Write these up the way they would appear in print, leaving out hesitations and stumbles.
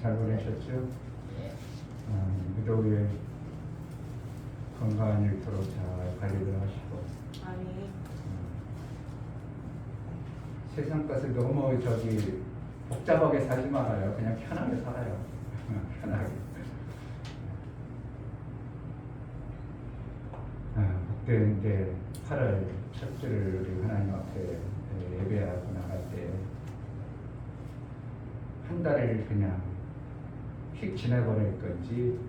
잘 보내셨죠? 무더위에 건강한 일터로 잘 관리를 하시고. 아니. 세상 것을 너무 복잡하게 살지 말아요. 그냥 편하게 살아요. 편하게. 그때 이제 8월 첫 주를 우리 하나님 앞에 예배하고 나갈 때 한 달을 그냥 휙 지내버릴 건지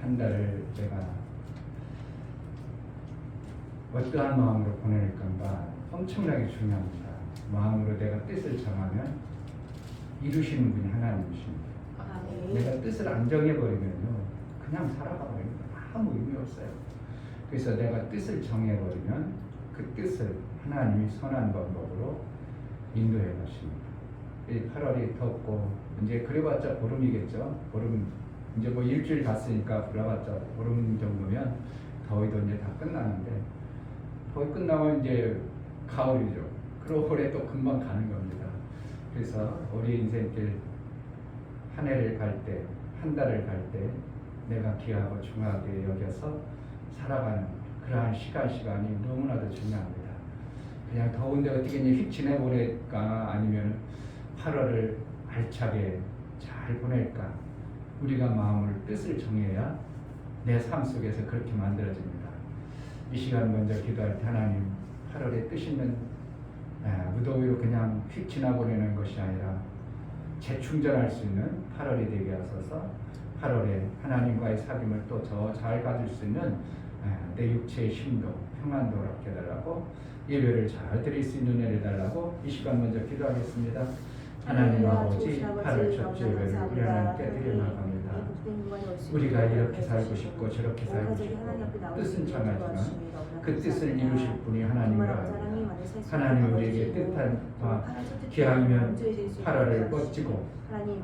한 달을 내가 어떠한 마음으로 보낼 건가 엄청나게 중요합니다. 마음으로 내가 뜻을 정하면 이루시는 분이 하나님이십니다. 내가 뜻을 안 정해버리면요 그냥 살아가버립니다. 아무 의미 없어요. 그래서 내가 뜻을 정해버리면 그 뜻을 하나님이 선한 방법으로 인도해 가십니다. 이 8월이 덥고 이제 그래봤자 보름이겠죠. 보름 이제 뭐 일주일 갔으니까 그래봤자 보름 정도면 더위도 이제 다 끝나는데 더위 끝나면 이제 가을이죠. 그리고 올해 또 금방 가는 겁니다. 그래서 우리 인생길 한 해를 갈 때, 한 달을 갈 때 내가 귀하고 중요하게 여겨서 살아가는 그러한 시간이 너무나도 중요합니다. 그냥 더운데 어떻게 휙 지내보낼까 아니면 8월을 알차게 잘 보낼까 우리가 마음을 뜻을 정해야 내 삶 속에서 그렇게 만들어집니다. 이 시간 먼저 기도할 때 하나님 8월의 뜻 있는 무더위로 그냥 휙 지나보내는 것이 아니라 재충전할 수 있는 8월이 되게 하소서. 8월에 하나님과의 사귐을 또 더 잘 가질 수 있는 내 육체의 힘도 평안도 얻게 해달라고 예배를 잘 드릴 수 있는 은혜를 달라고 이 시간 먼저 기도하겠습니다. 하나님 아버지 8월 첫째 예배를 우리 하나님께 드려나갑니다. 우리가 이렇게 살고 싶고 저렇게 살고 싶고 뜻은 정하지만 그 뜻을 이루실 분이 하나님이라 하나님 우리에게 뜻한 바 기왕이면 8월을 뻗치고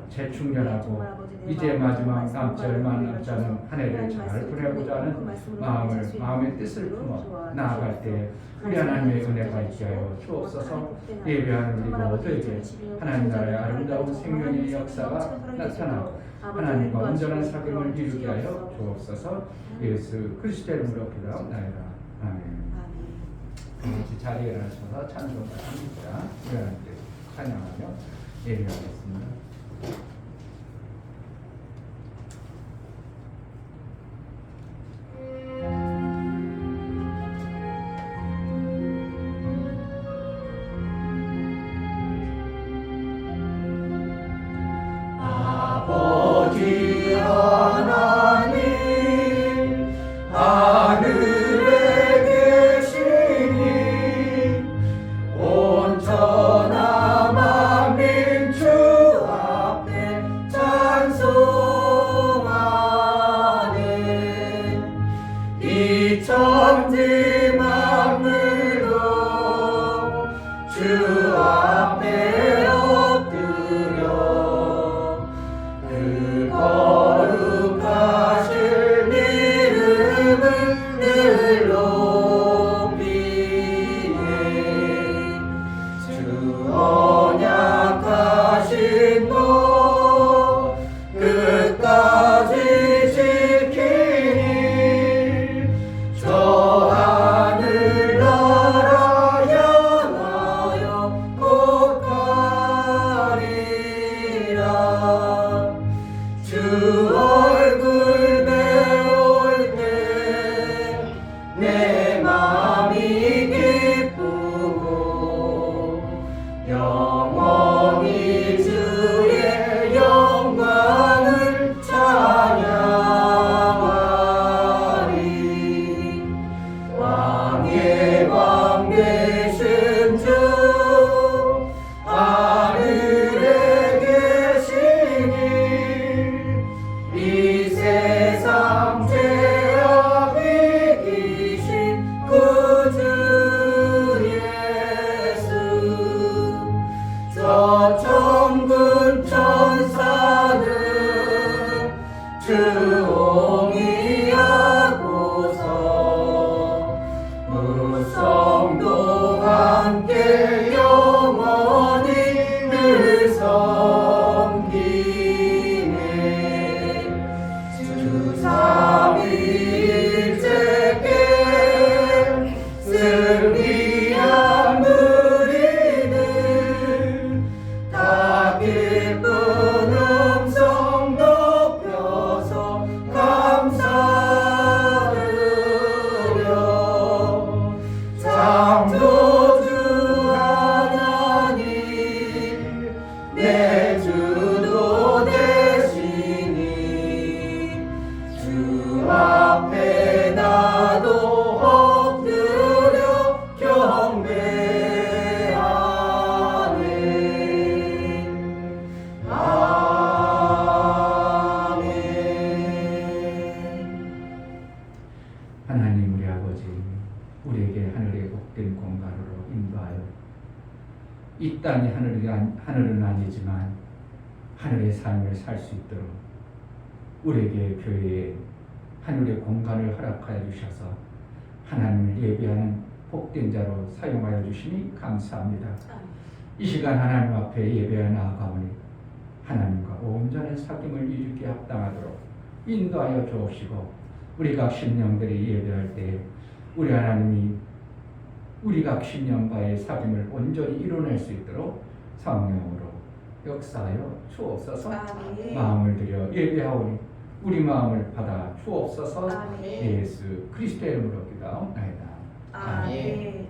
재충전하고 이제 마지막 남지 얼마 남지 않은 한 해를 잘 보내고자 하는 마음의 뜻을 품어 나아갈 때 우리 하나님의 은혜가 있게 하여 주옵소서. 예배하는 우리 모두에게 하나님 나라의 아름다운 생명의 역사가 나타나고 하나님과 온전한 사귐을 이루게 하여 주옵소서. 예수 그리스도의 이름으로 기도하옵나이다. 아멘. 같이 자리에 일어나셔서 찬송을 합니다. 우리 하나님께 찬양하며 예배하겠습니다. 아버지 하나님 하늘에 계시니 온전한 만민 주 기쁜 음성 높여서 감사드려 창조주 하나님 내 주도 되시니 주 앞에 나도 엎드려 경배하네. 아멘. 하나님 우리 아버지, 우리에게 하늘의 복된 공간으로 인도하여 이 땅이 하늘은 아니지만 하늘의 삶을 살 수 있도록 우리에게 교회에 하늘의 공간을 허락하여 주셔서 하나님을 예배하는 복된 자로 사용하여 주시니 감사합니다. 이 시간 하나님 앞에 예배하여 나아가오니 하나님과 온전한 사귐을 이루기에 합당하도록 인도하여 주옵시고 우리 각 신령들이 예배할 때 우리 하나님이 우리 각 신령과의 사귐을 온전히 이뤄낼 수 있도록 성령으로 역사하여 주옵소서. 아멘. 마음을 들여 예배하오니 우리 마음을 받아 주옵소서. 아멘. 예수 그리스도의 이름으로 기도하옵나이다. 아멘.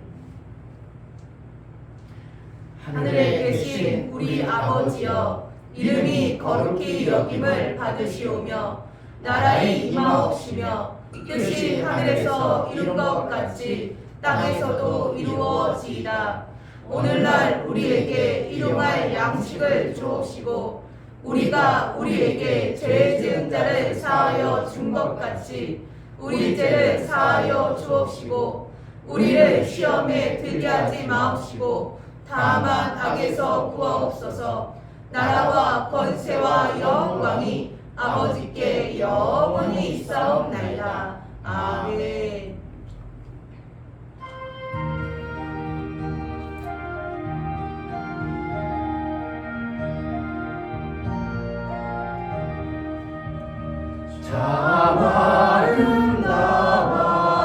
하늘에 계신 우리 아버지여, 이름이 거룩히 여김을 받으시오며 나라의 임하옵시며 뜻이 하늘에서 이룬 것 같이 땅에서도 이루어지이다. 오늘날 우리에게 일용할 양식을 주옵시고 우리가 우리에게 죄 지은 자를 사하여 준 것 같이 우리 죄를 사하여 주옵시고 우리를 시험에 들게 하지 마옵시고 다만 악에서 구하옵소서. 나라와 권세와 영광이 아버지께 영원히 있사옵나이다. 아멘. 참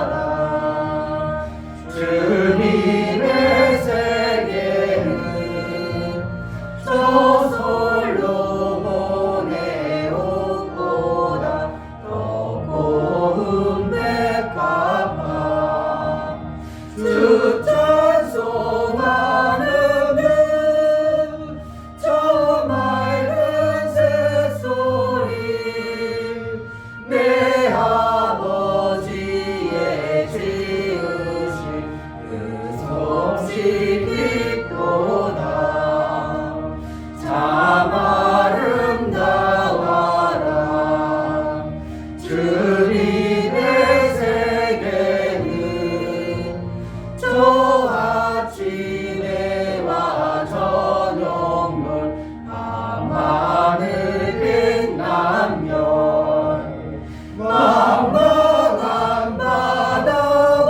아름다워라 주님의 세계는 저 솔로몬의 옷보다 더 고운 백합화 주 찬송하는 듯저 맑은 새소리 내 아버지의 지으신 그 솜씨 깊도다. 참 아름다워라 주님의 세계는 저 아침에와 저녁물 밤하늘 빛나며 망망한 바다와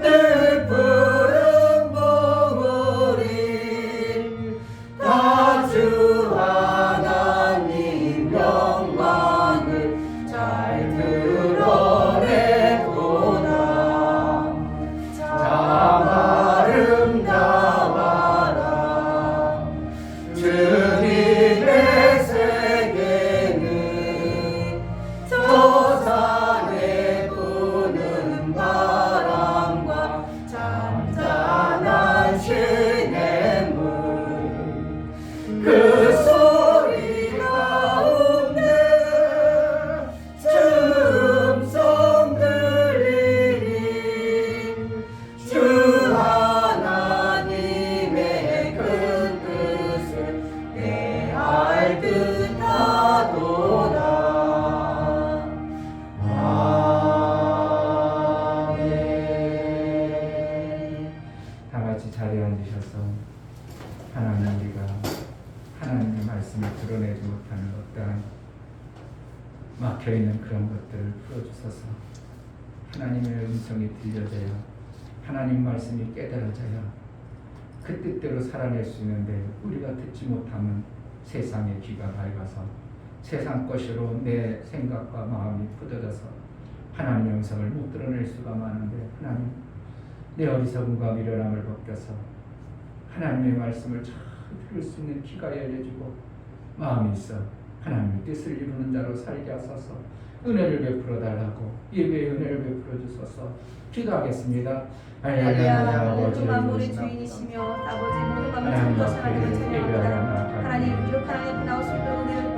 늘 푸른 봉우리 다 주 하나님 영광을 잘 드러내도다. 참 아름다워라 주님의 세계는 저 산에 부는 바람과 잔잔한 시냇물 그 소리 가운데 주 음성 들리니 주 하나님의 큰 뜻을 내알 듯하도다. 아멘. 다 같이 자리에 앉으셔서 하나님 우리가 하나님의 말씀을 드러내지 못하는 어떠한 막혀있는 그런 것들을 풀어주셔서 하나님의 음성이 들려져요. 하나님 말씀이 깨달아져요. 그 뜻대로 살아낼 수 있는데 우리가 듣지 못하면 세상의 귀가 밝아서 세상 것으로 내 생각과 마음이 굳어져서 하나님의 음성을 못 드러낼 수가 많은데 하나님 내 어리석음과 미련함을 벗겨서 하나님의 말씀을 잘 들을 수 있는 귀가 열려지고 마음이 있어 하나님의 뜻을 이루는 자로 살게 하소서. 은혜를 베풀어 달라고 예배의 은혜를 베풀어 주소서. 기도하겠습니다. 할렐루야. 모든 만물의 주인이시며 아버지 모든 만물 창조하신 하나님을 찬양합니다. 하나님 이렇게 하나님 앞에 나오실 때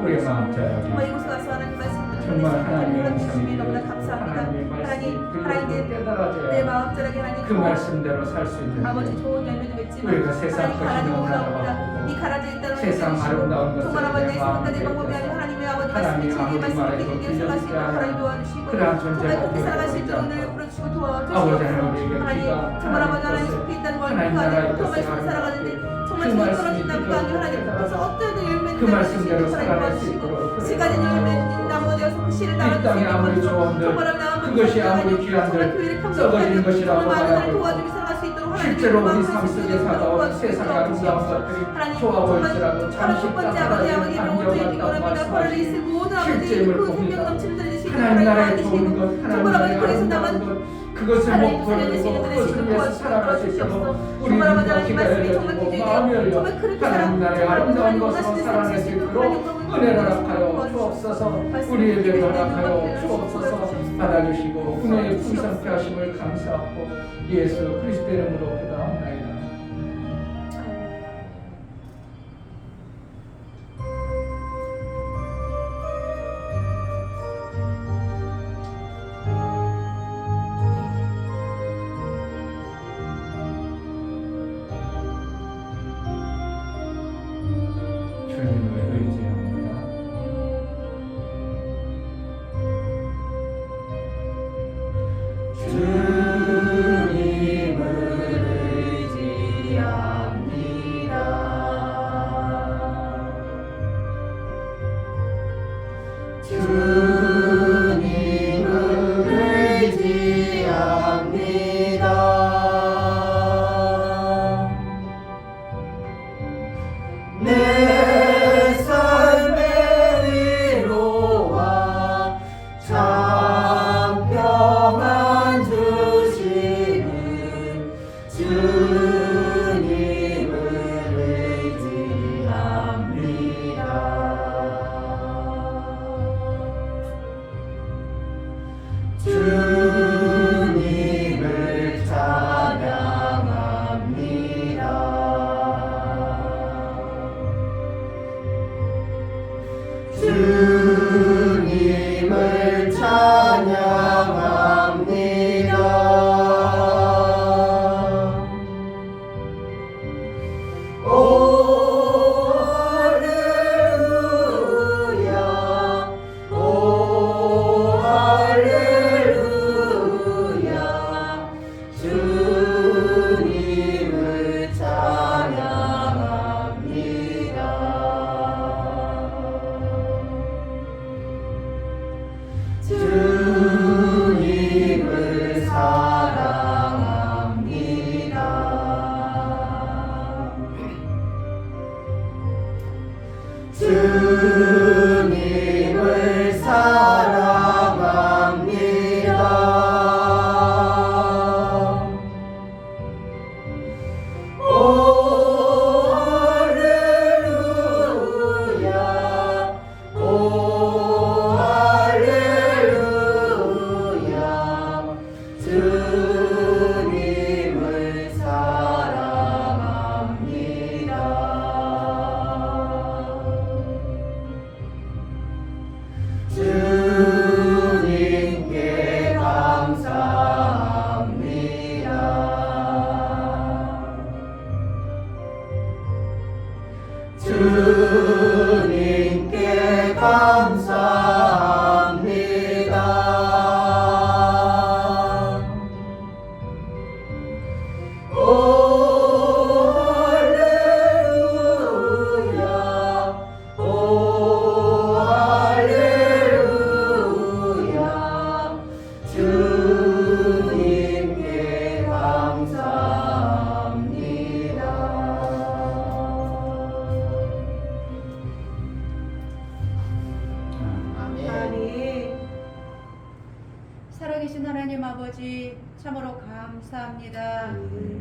우리의 은혜를 마음 자라게 정말 이곳에 와서 하나님 말씀 정말 하나님의 주시니 음성이 너무나 감사합니다. 하나님의 말씀이 하나님 내 깨달아져야 마음 자라게 하나님 그 말씀대로 살 수 있는 아버지 좋은 열매도 맺지만 우리가 세상 하나님 것이 가라지 너무나 못하옵니다. 이 가라져 있다는 세상 아름다운 것을 정말 아버지 내 내 마음에 생각과 내 방법이 아닌 하나님의 아버지 하나님 말씀이 아무리 말씀을 말해도 듣기 위해서 가시고 들려주지 하나님 않아. 도와주시고 그러한 정말 존재가 그렇게 살아가실 때 되어버리지 오늘 않고 부르시고 아버지 도와주시옵소서. 하나님 우리에게 하나님 귀가 정말 아버지 하나님 뜻을 속에 있다는 걸 하나님 믿고 나라의 하나님 또 뜻을 말씀을 살아가는데 정말 그 지금 말씀이 떨어진다는 거 아니고 하나님 그래서 어떤 열매 그 말씀대로 살아갈 수 있도록 시간의 열매 나무 되어서 그 씨를 이 따라 땅에 아무리 좋은들 그것이 아무리 귀한들 썩어진 것이라고 말하고 실제로 우리 삶 속에 다가온 세상의 아름다운 것들이 좋아 보일지라도 잠시 따라가는 감정과 말씀하시니 실제임을 봅니다. 하나님 나라의 좋은 것, 하나님 나라의 아름다운 것 그것을 목표로 두고 그것을 위해서 살아갈 수 있도록 우리 눈과 귀가 열려지고 마음이 열려 하나님 나라의 아름다운 것으로 살아낼 수 있도록 은혜를 허락하여 주옵소서. 우리에게 허락하여 주옵소서. 받아주시고 은혜의 풍성케 하심을 감사하고 예수 그리스도의 이름으로 기도합니다. 주님을 의지합니다. 주님을 의지합니다. 주님을 의지합니다. 내 삶의 위로와 참 평안 주시는 주님을 의지합니다. 주님을 찬양합니다. 주님을 찬양합니다. 오 할렐루야 오 할렐루야 주님을 찬양합니다. 주님을 사랑합니다. 주님을 사랑합니다. 오 할렐루야 오 할렐루야 주님을 사랑합니다. 주님께 감사합니다. 주님께 감사합니다. 오 할렐루야 오 할렐루야 주님께 감사합니다. 아멘. 살아계신 하나님 아버지 참으로 감사합니다.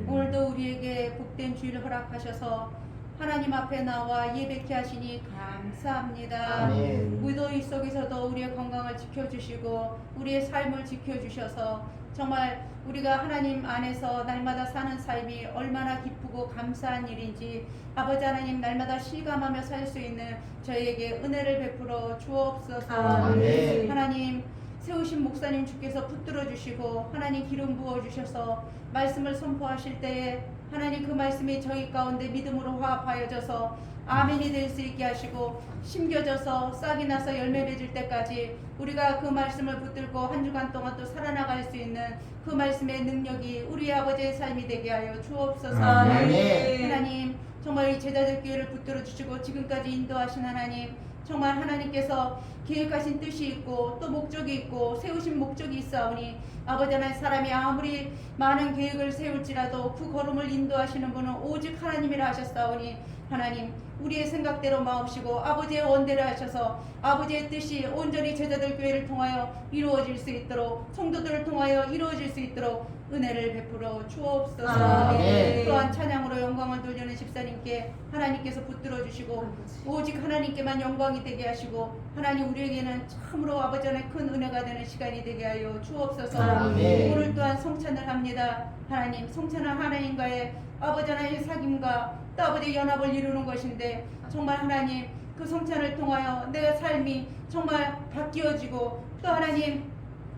오늘도 우리에게 복된 주일을 허락하셔서 하나님 앞에 나와 예배케 하시니 감사합니다. 아멘. 무더위 속에서도 우리의 건강을 지켜주시고 우리의 삶을 지켜주셔서 정말 우리가 하나님 안에서 날마다 사는 삶이 얼마나 기쁘고 감사한 일인지 아버지 하나님 날마다 실감하며 살 수 있는 저희에게 은혜를 베풀어 주옵소서. 아멘. 하나님 세우신 목사님 주께서 붙들어 주시고 하나님 기름 부어 주셔서 말씀을 선포하실 때에 하나님 그 말씀이 저희 가운데 믿음으로 화합하여져서 아멘이 될 수 있게 하시고 심겨져서 싹이 나서 열매 맺을 때까지 우리가 그 말씀을 붙들고 한 주간 동안 또 살아나갈 수 있는 그 말씀의 능력이 우리 아버지의 삶이 되게 하여 주옵소서. 아멘. 하나님 정말 이 제자들 교회를 붙들어 주시고 지금까지 인도하신 하나님 정말 하나님께서 계획하신 뜻이 있고 또 목적이 있고 세우신 목적이 있사오니 아버지 하나님 사람이 아무리 많은 계획을 세울지라도 그 걸음을 인도하시는 분은 오직 하나님이라 하셨사오니 하나님 우리의 생각대로 마옵시고 아버지의 원대로 하셔서 아버지의 뜻이 온전히 제자들 교회를 통하여 이루어질 수 있도록 성도들을 통하여 이루어질 수 있도록 은혜를 베풀어 주옵소서. 아멘. 또한 찬양으로 영광을 돌리는 집사님께 하나님께서 붙들어 주시고 오직 하나님께만 영광이 되게 하시고 하나님 우리에게는 참으로 아버지 하나님 큰 은혜가 되는 시간이 되게 하여 주옵소서. 아멘. 오늘 또한 성찬을 합니다. 하나님 성찬은 하나님과의 아버지 하나님의 사귐과 또 아버지의 연합을 이루는 것인데 정말 하나님 그 성찬을 통하여 내 삶이 정말 바뀌어지고 또 하나님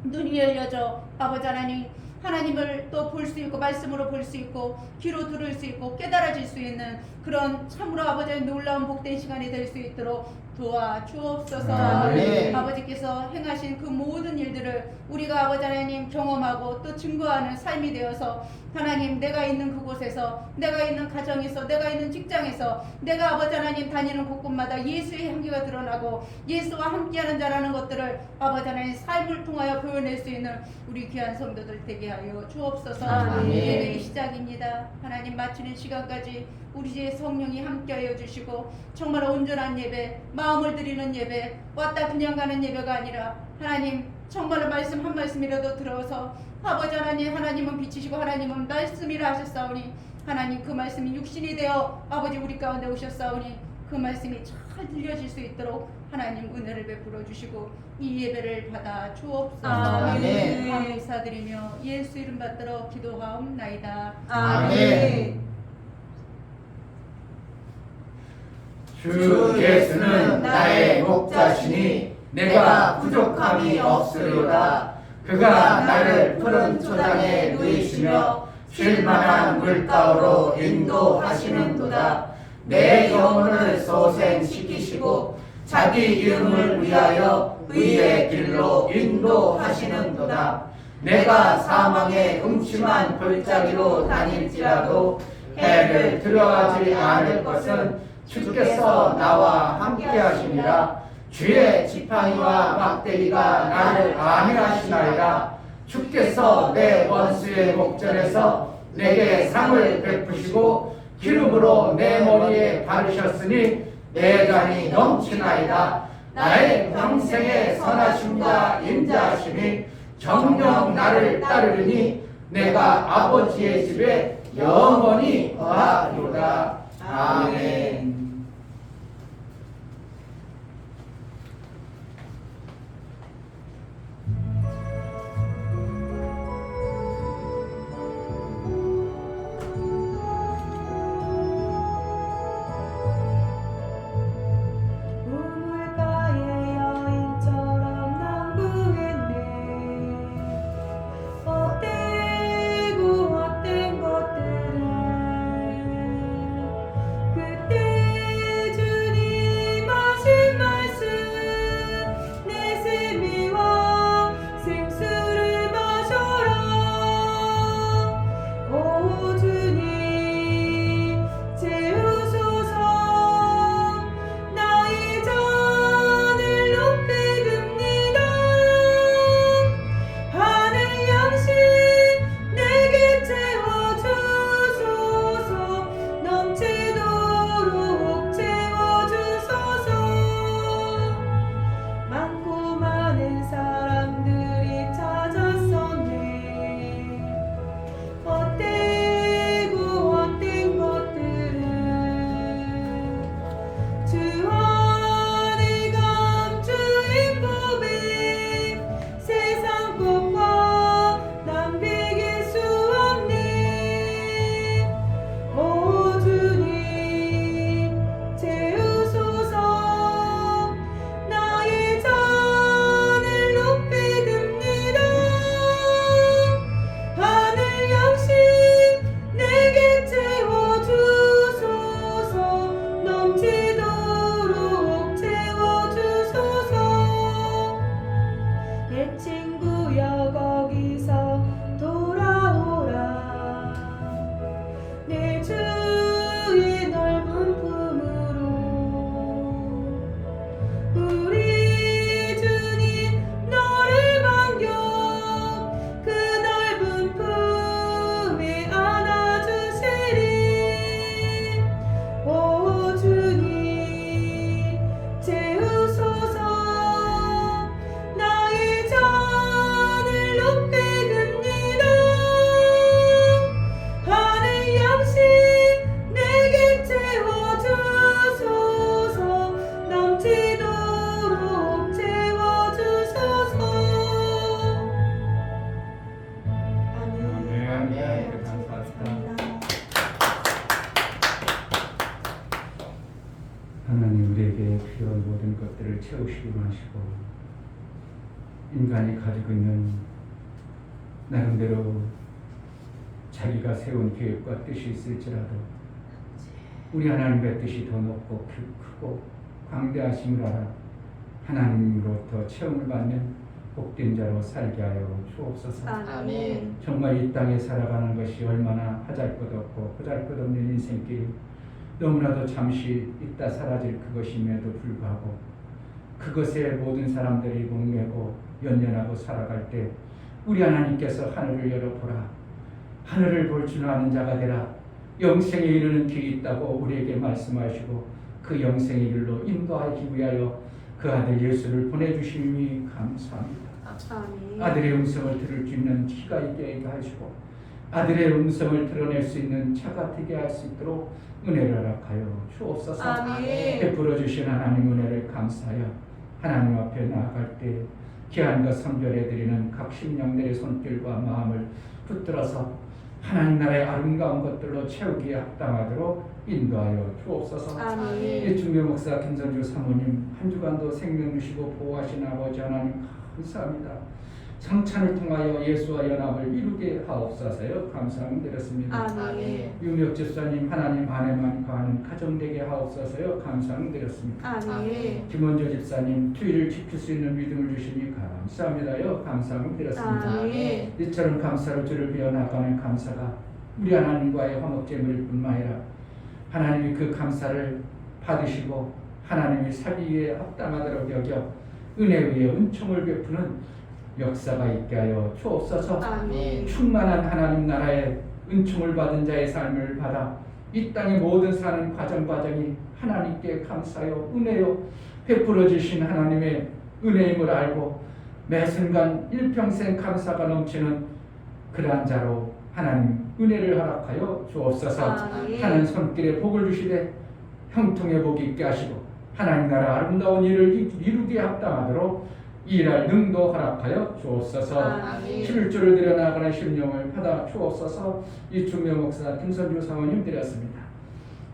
눈이 열려져 아버지 하나님 하나님을 또 볼 수 있고 말씀으로 볼 수 있고 귀로 들을 수 있고 깨달아질 수 있는 그런 참으로 아버지의 놀라운 복된 시간이 될 수 있도록 도와주옵소서. 아멘. 아버지께서 행하신 그 모든 일들을 우리가 아버지 하나님 경험하고 또 증거하는 삶이 되어서 하나님 내가 있는 그곳에서 내가 있는 가정에서 내가 있는 직장에서 내가 아버지 하나님 다니는 곳곳마다 예수의 향기가 드러나고 예수와 함께하는 자라는 것들을 아버지 하나님 삶을 통하여 표현할 수 있는 우리 귀한 성도들 되게 하여 주옵소서. 아멘. 예배의 시작입니다. 하나님 마치는 시간까지 우리 의 성령이 함께하여 주시고 정말 온전한 예배 마음을 드리는 예배 왔다 그냥 가는 예배가 아니라 하나님 정말 말씀 한 말씀이라도 들어서 아버지 하나님 하나님은 빛이시고 하나님은 말씀이라 하셨사오니 하나님 그 말씀이 육신이 되어 아버지 우리 가운데 오셨사오니 그 말씀이 잘 들려질 수 있도록 하나님 은혜를 베풀어 주시고 이 예배를 받아 주옵소서. 아멘. 감사드리며 예수 이름 받들어 기도하옵나이다. 아멘. 주 예수는 나의 목자시니 내가 부족함이 없으리로다. 그가 나를 푸른 초장에 누이시며 쉴만한 물가로 인도하시는도다. 내 영혼을 소생시키시고 자기 이름을 위하여 의의 길로 인도하시는도다. 내가 사망의 음침한 골짜기로 다닐지라도 해를 두려워하지 않을 것은 주께서 나와 함께 하시니라. 주의 지팡이와 막대기가 나를 안위하시나이다. 주께서 내 원수의 목전에서 내게 상을 베푸시고 기름으로 내 머리에 바르셨으니 내 잔이 넘치나이다. 나의 평생의 선하심과 인자하심이 정녕 나를 따르리니 내가 아버지의 집에 영원히 거하리로다. 아멘. 우물가의 여인처럼 난무했네. 헛되고 헛된 것들을 그때 주 안에 감추인 법에 세상 것과 남비길 수 없네. 오 주님 채우소서. 나의 잔을 높이 듭니다. 하늘 양식 내게 채워주소서. 넘치도록 채워주소서. 옛 친구여 거기서 돌아오라. 내 주의 넓은 품으로. 우리 주님 너를 반겨 그 넓은 품에 안아주시리. 오 주님 채우소서. 나의 잔을 높이 듭니다. 하늘 양식 내게 채워주소서. 넘치도록 채워주소서. 아멘. 아멘. 감사합니다. 하나님 우리에게 필요한 모든 것들을 채우시기로 하시고 인간이 가지고 있는 나름대로 자기가 세운 계획과 뜻이 있을지라도 우리 하나님의 뜻이 더 높고 크고 광대하심을 알아 하나님으로부터 체험을 받는 복된 자로 살게 하여 주옵소서. 아멘. 정말 이 땅에 살아가는 것이 얼마나 하잘것없고 보잘것없는 인생길이 너무나도 잠시 있다 사라질 그것임에도 불구하고 그것에 모든 사람들이 목매고 연연하고 살아갈 때 우리 하나님께서 하늘을 열어보라. 하늘을 볼 줄 아는 자가 되라. 영생에 이르는 길이 있다고 우리에게 말씀하시고 그 영생의 길로 인도하기 위하여 그 아들 예수를 보내주시니 감사합니다. 아멘. 아들의 음성을 들을 수 있는 귀가 있게 하시고 아들의 음성을 드러낼 수 있는 차가 되게 할 수 있도록 은혜를 허락하여 주옵소서. 아멘. 베풀어 주신 하나님 은혜를 감사하여 하나님 앞에 나아갈 때 귀한 것 선별해 드리는 각 심령들의 손길과 마음을 붙들어서 하나님 나라의 아름다운 것들로 채우기에 합당하도록 인도하여 주옵소서. 아멘. 중교 목사 김선주 사모님 한 주간도 생명 주시고 보호하신 아버지 하나님 감사합니다. 성찬을 통하여 예수와 연합을 이루게 하옵소서요. 감사함 드렸습니다. 아멘. 유력 집사님 하나님 안에만 거하는 가정 되게 하옵소서요. 감사함 드렸습니다. 아멘. 김원조 집사님 주의를 지킬 수 있는 믿음을 주시니 감사합니다요. 감사함 드렸습니다. 아멘. 이처럼 감사로 주를 비어 나가는 감사가 우리 하나님과의 화목제물일 뿐만 아니라 하나님이 그 감사를 받으시고 하나님이 살기에 합당하도록 여겨 은혜 위에 은총을 베푸는 역사가 있게 하여 주옵소서. 아멘. 충만한 하나님 나라의 은총을 받은 자의 삶을 받아 이 땅의 모든 사는 과정이 하나님께 감사요 은혜요 베풀어 주신 하나님의 은혜임을 알고 매 순간 일평생 감사가 넘치는 그러한 자로 하나님 은혜를 허락하여 주옵소서. 아멘. 하는 손길에 복을 주시되 형통의 복이 있게 하시고 하나님 나라 아름다운 일을 이루기에 합당하도록 일할 능도 허락하여 주옵소서. 아멘. 11조를 드려 나가는 심령을 받아 주옵소서. 이 중명 목사 김선주 사모님 드렸습니다.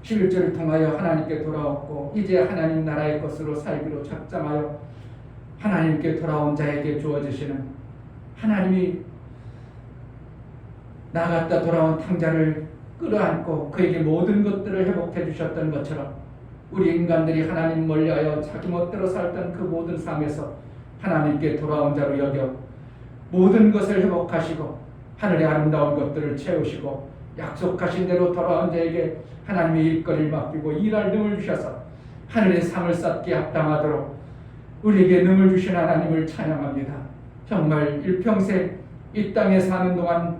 11조를 통하여 하나님께 돌아왔고 이제 하나님 나라의 것으로 살기로 작정하여 하나님께 돌아온 자에게 주어지시는 하나님이 나갔다 돌아온 탕자를 끌어안고 그에게 모든 것들을 회복해 주셨던 것처럼 우리 인간들이 하나님 멀리하여 자기 멋대로 살던 그 모든 삶에서 하나님께 돌아온 자로 여겨 모든 것을 회복하시고 하늘의 아름다운 것들을 채우시고 약속하신 대로 돌아온 자에게 하나님의 일거리를 맡기고 일할 능을 주셔서 하늘의 상을 쌓기에 합당하도록 우리에게 능을 주신 하나님을 찬양합니다. 정말 일평생 이 땅에 사는 동안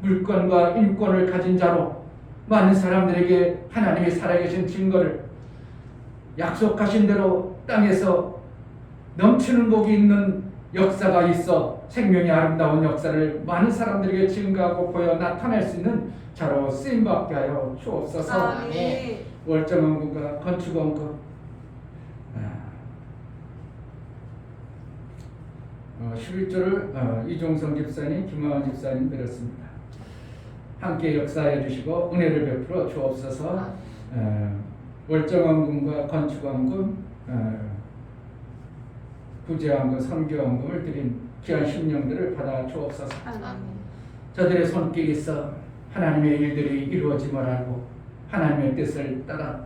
물권과 인권을 가진 자로 많은 사람들에게 하나님이 살아계신 증거를 약속하신 대로 땅에서 넘치는 복이 있는 역사가 있어 생명이 아름다운 역사를 많은 사람들에게 증거하고 보여 나타낼 수 있는 자로 쓰임받게 하여 주옵소서. 아멘. 월정원금과 건축원금 11조를 이종성 집사님, 김하원 집사님 드렸습니다. 함께 역사해 주시고 은혜를 베풀어 주옵소서. 월정원금과 건축원금, 부재원금, 선교원금을 드린 귀한 심령들을 받아 주옵소서. 저들의 손길이 있어 하나님의 일들이 이루어짐을 알고 하나님의 뜻을 따라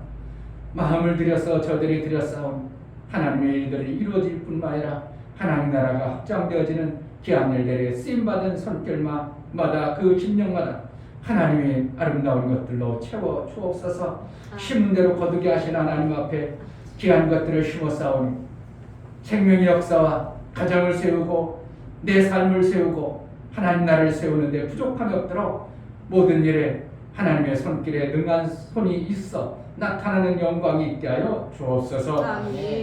마음을 들여서 저들이 드렸사온 하나님의 일들이 이루어질 뿐만 아니라 하나님 나라가 확장되어지는 귀한 일들에 쓰임받은 손길마다 그 심령마다 하나님의 아름다운 것들로 채워 주옵소서. 심은 대로 거두게 하신 하나님 앞에 귀한 것들을 심어 쌓으니 생명의 역사와 가정을 세우고 내 삶을 세우고 하나님 나라를 세우는데 부족함이 없도록 모든 일에 하나님의 손길에 능한 손이 있어 나타나는 영광이 있게 하여 주옵소서.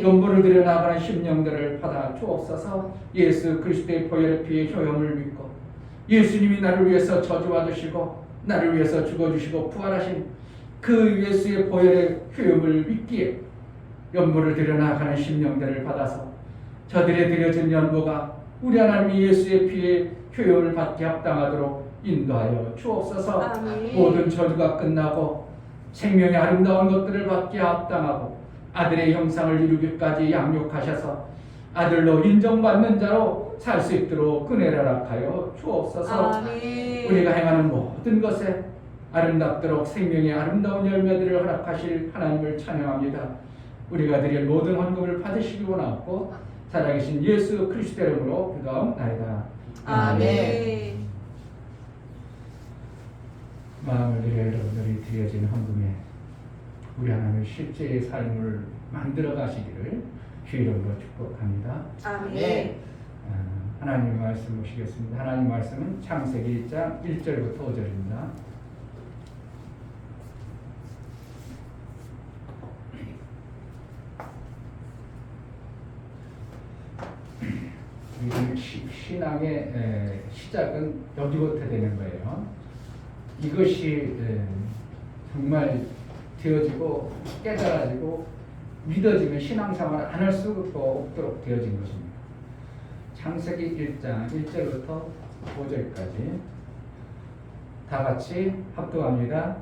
연보를 들여 나가는 심령들을 받아 주옵소서. 예수 그리스도의 보혈의 피의 효용을 믿고 예수님이 나를 위해서 저주받으시고 나를 위해서 죽어주시고 부활하신 그 예수의 보혈의 효용을 믿기에 연보를 들여 나가는 심령들을 받아서 저들의 드려진 연보가 우리 하나님 예수의 피의 효용을 받게 합당하도록 인도하여 주옵소서. 모든 저주가 끝나고 생명의 아름다운 것들을 받게 합당하고 아들의 형상을 이루기까지 양육하셔서 아들로 인정받는 자로 살 수 있도록 은혜를 허락하여 주옵소서. 우리가 행하는 모든 것에 아름답도록 생명의 아름다운 열매들을 허락하실 하나님을 찬양합니다. 우리가 드릴 모든 헌금을 받으시기 원하고 살아계신 예수 그리스도 이름으로 기도하옵나이다. 아멘. 마음을 들여 여러분들이 드려진 헌금에 우리 하나님의 실제의 삶을 만들어 가시기를 주 이름으로 축복합니다. 아멘. 하나님 말씀 보시겠습니다. 하나님 말씀은 창세기 1장 1절부터 5절입니다. 신앙의 시작은 여기부터 되는 거예요. 이것이 정말 되어지고 깨달아지고 믿어지면 신앙생활을 안 할 수가 없도록 되어진 것입니다. 창세기 1장 1절부터 5절까지 다 같이 합독합니다.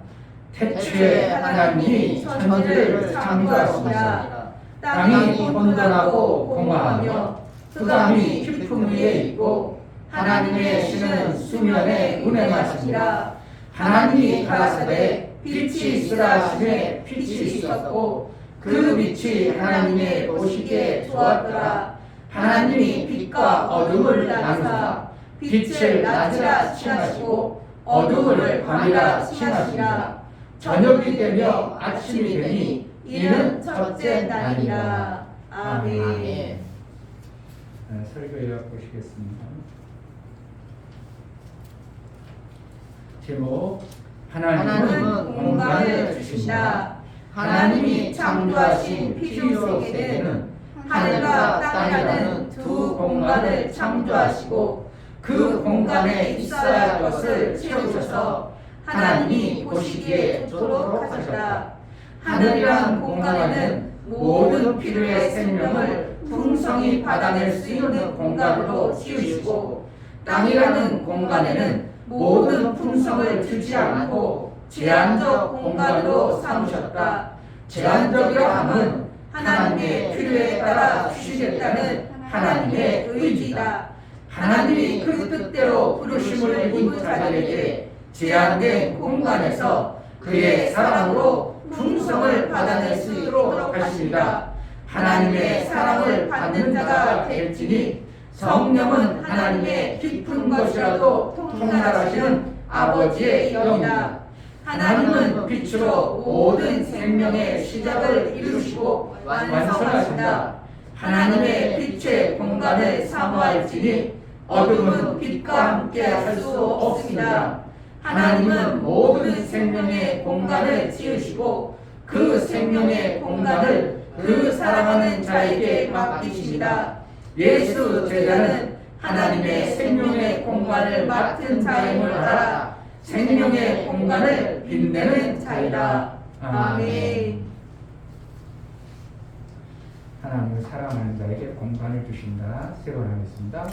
태초에 하나님이 천지를 창조하시니라. 땅이 혼돈하고 공허하며 흑암이 깊은 위에 있고 하나님의 신은 수면에 운행하시니라. 하나님이 가라사대 빛이 있으라 하시매 빛이 있었고 그 빛이 하나님의 보시기에 좋았더라. 하나님이 빛과 어둠을 나누사 빛을 낮이라 칭하시고 어둠을 밤이라 칭하시니라. 저녁이 되며 아침이 되니 이는 첫째 날이라. 아멘. 설교 요약 보시겠습니다. 제목 하나님은 공간을 주신다. 하나님이 창조하신 피조 세계는 하늘과 땅이라는 두 공간을 창조하시고 그 공간에 있어야 할 것을 채우셔서 하나님이 보시기에 좋도록 하셨다. 하늘이란 공간에는 모든 필요의 생명을 풍성히 받아낼 수 있는 공간으로 씌우시고 땅이라는 공간에는 모든 풍성을 주지 않고 제한적 공간으로 삼으셨다. 제한적이라 함은 하나님의 필요에 따라 주시겠다는 하나님의 의지다. 하나님이 그 뜻대로 부르심을 입은 자들에게 제한된 공간에서 그의 사랑으로 풍성을 받아낼 수 있도록 하십니다. 하나님의 사랑을 받는 자가 될지니 성령은 하나님의 깊은 것이라도 통달하시는 아버지의 영이다. 하나님은 빛으로 모든 생명의 시작을 이루시고 완성하신다. 하나님의 빛의 공간을 사모할지니 어둠은 빛과 함께 할 수 없습니다. 하나님은 모든 생명의 공간을 지으시고 그 생명의 공간을 그 사랑하는 자에게 맡기십니다. 예수 제자는 하나님의 생명의 공간을 맡은 자임을 알아 생명의 공간을 빛내는 자이다. 아멘. 하나님은 사랑하는 자에게 공간을 주신다. 세 번 하겠습니다.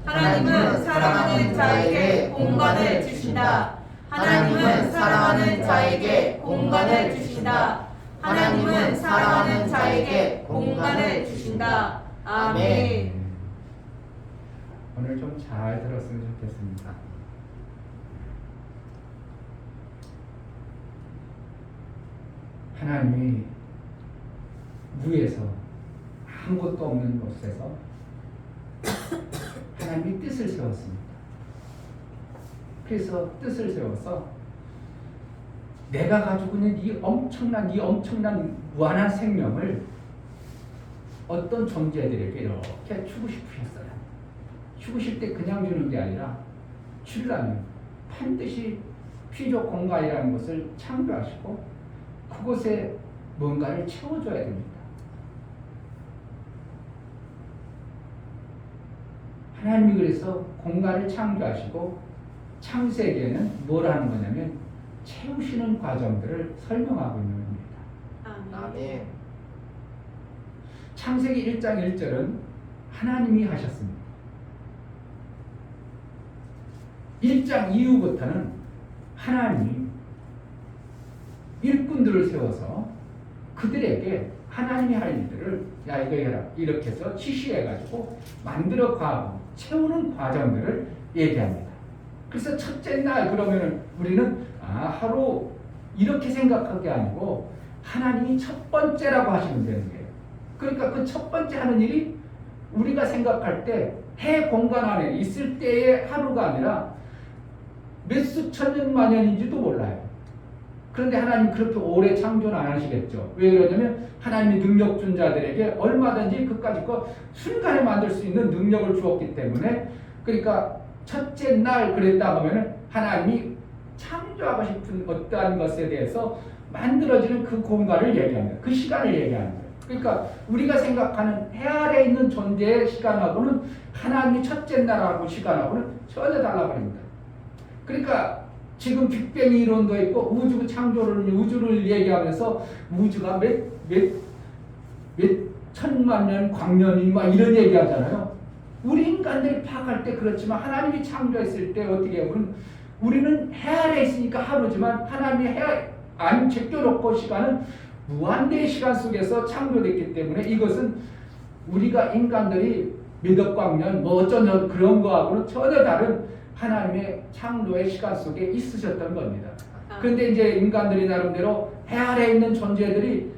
하나님은 사랑하는 자에게 공간을 주신다. 하나님은 사랑하는 자에게 공간을 주신다. 하나님은 사랑하는 자에게 공간을 주신다. 아멘. 오늘 좀 잘 들었으면 좋겠습니다. 하나님이 무에서 아무것도 없는 곳에서 하나님이 뜻을 세웠습니다. 그래서 뜻을 세워서 내가 가지고 있는 이 엄청난 무한한 생명을 어떤 존재들에게 이렇게 주고 싶으셨어요. 죽으실 때 그냥 주는 게 아니라 주려면 반드시 피조 공간이라는 것을 창조하시고 그곳에 뭔가를 채워줘야 됩니다. 하나님이 그래서 공간을 창조하시고 창세기에는 뭘 하는 거냐면 채우시는 과정들을 설명하고 있는 겁니다. 아멘. 창세기 1장 1절은 하나님이 하셨습니다. 1장 이후부터는 하나님이 일꾼들을 세워서 그들에게 하나님이 할 일들을 야 이거 해라 이렇게 해서 지시해가지고 만들어 가고 채우는 과정들을 얘기합니다. 그래서 첫째 날 그러면은 우리는 하루 이렇게 생각할 게 아니고 하나님이 첫 번째라고 하시면 되는 거예요. 그러니까 그 첫 번째 하는 일이 우리가 생각할 때 해 공간 안에 있을 때의 하루가 아니라 몇 수천 년 만년인지도 몰라요. 그런데 하나님 그렇게 오래 창조는 안 하시겠죠. 왜 그러냐면 하나님이 능력 준 자들에게 얼마든지 그까짓 거 순간에 만들 수 있는 능력을 주었기 때문에 그러니까 첫째 날 그랬다 하면 하나님이 창조하고 싶은 어떠한 것에 대해서 만들어지는 그 공간을 얘기합니다. 그 시간을 얘기하는 거예요. 그러니까 우리가 생각하는 해 아래 있는 존재의 시간하고는 하나님이 첫째 날하고 시간하고는 전혀 달라버립니다. 그러니까 지금 빅뱅 이론도 있고 우주를 얘기하면서 우주가 몇 천만 년 광년이 막 이런 얘기하잖아요. 우리 인간들이 파악할 때 그렇지만 하나님이 창조했을 때 어떻게 보면 우리는 해 아래 있으니까 하루지만 하나님이 해 안 제껴놓고 시간은 무한대의 시간 속에서 창조됐기 때문에 이것은 우리가 인간들이 몇억 광년 뭐 어쩌면 그런 거하고는 전혀 다른 하나님의 창조의 시간 속에 있으셨던 겁니다. 그런데 이제 인간들이 나름대로 해 아래 있는 존재들이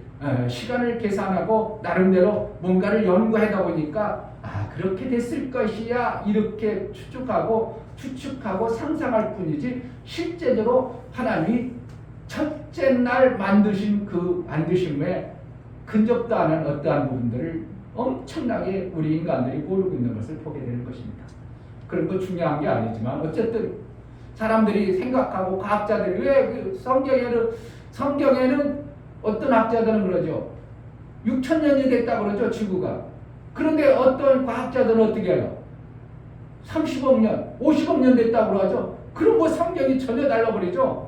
시간을 계산하고 나름대로 뭔가를 연구하다 보니까 그렇게 됐을 것이야 이렇게 추측하고 상상할 뿐이지 실제적으로 하나님이 첫째 날 만드신 그 만드심에 근접도 않은 어떠한 부분들을 엄청나게 우리 인간들이 모르고 있는 것을 보게 되는 것입니다. 그런 거 중요한 게 아니지만 어쨌든 사람들이 생각하고 과학자들이 왜 그 성경에는 어떤 학자들은 그러죠. 6,000년이 됐다 그러죠. 지구가. 그런데 어떤 과학자들은 어떻게 해요? 30억 년, 50억 년 됐다고 하죠. 그럼 뭐 성경이 전혀 달라버리죠.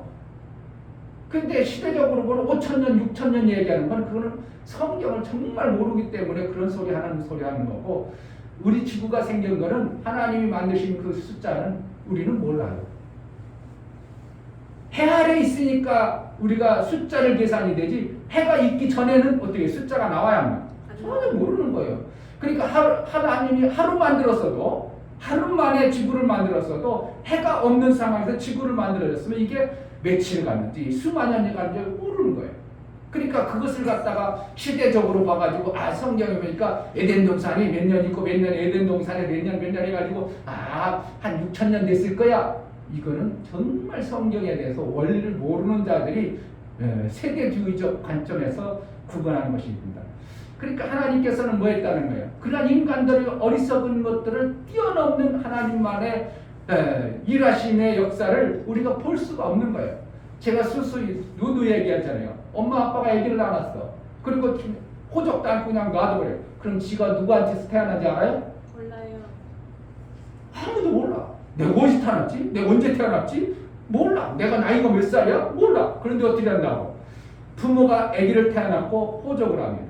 근데 시대적으로 보면 5,000년, 6,000년 얘기하는 건 그거는 성경을 정말 모르기 때문에 그런 소리 하는 거고 우리 지구가 생긴 거는 하나님이 만드신 그 숫자는 우리는 몰라요. 해 아래 있으니까 우리가 숫자를 계산이 되지 해가 있기 전에는 어떻게 숫자가 나와야만 전혀 모르는 거예요. 그러니까 하나님이 하루 만들었어도 하루 만에 지구를 만들었어도 해가 없는 상황에서 지구를 만들어졌으면 이게 며칠 갔는지 수만 년이 갔는지 모르는 거예요. 그러니까 그것을 갖다가 시대적으로 봐가지고 성경에 보니까 에덴 동산이 몇 년 있고 몇 년 에덴 동산에 몇 년 해가지고 한 6,000년 됐을 거야. 이거는 정말 성경에 대해서 원리를 모르는 자들이 세계주의적 관점에서 구분하는 것입니다. 그러니까 하나님께서는 뭐 했다는 거예요? 그러한 인간들의 어리석은 것들을 뛰어넘는 하나님만의 일하심의 역사를 우리가 볼 수가 없는 거예요. 제가 수수히 누누 얘기하잖아요. 엄마 아빠가 아기를 낳았어. 그리고 호적도 않고 그냥 놔둬버려요. 그럼 지가 누구한테서 태어난지 알아요? 몰라요. 아무도 몰라. 내가 어디서 태어났지? 내가 언제 태어났지? 몰라. 내가 나이가 몇 살이야? 몰라. 그런데 어떻게 한다고? 부모가 아기를 태어났고 호적을 합니다.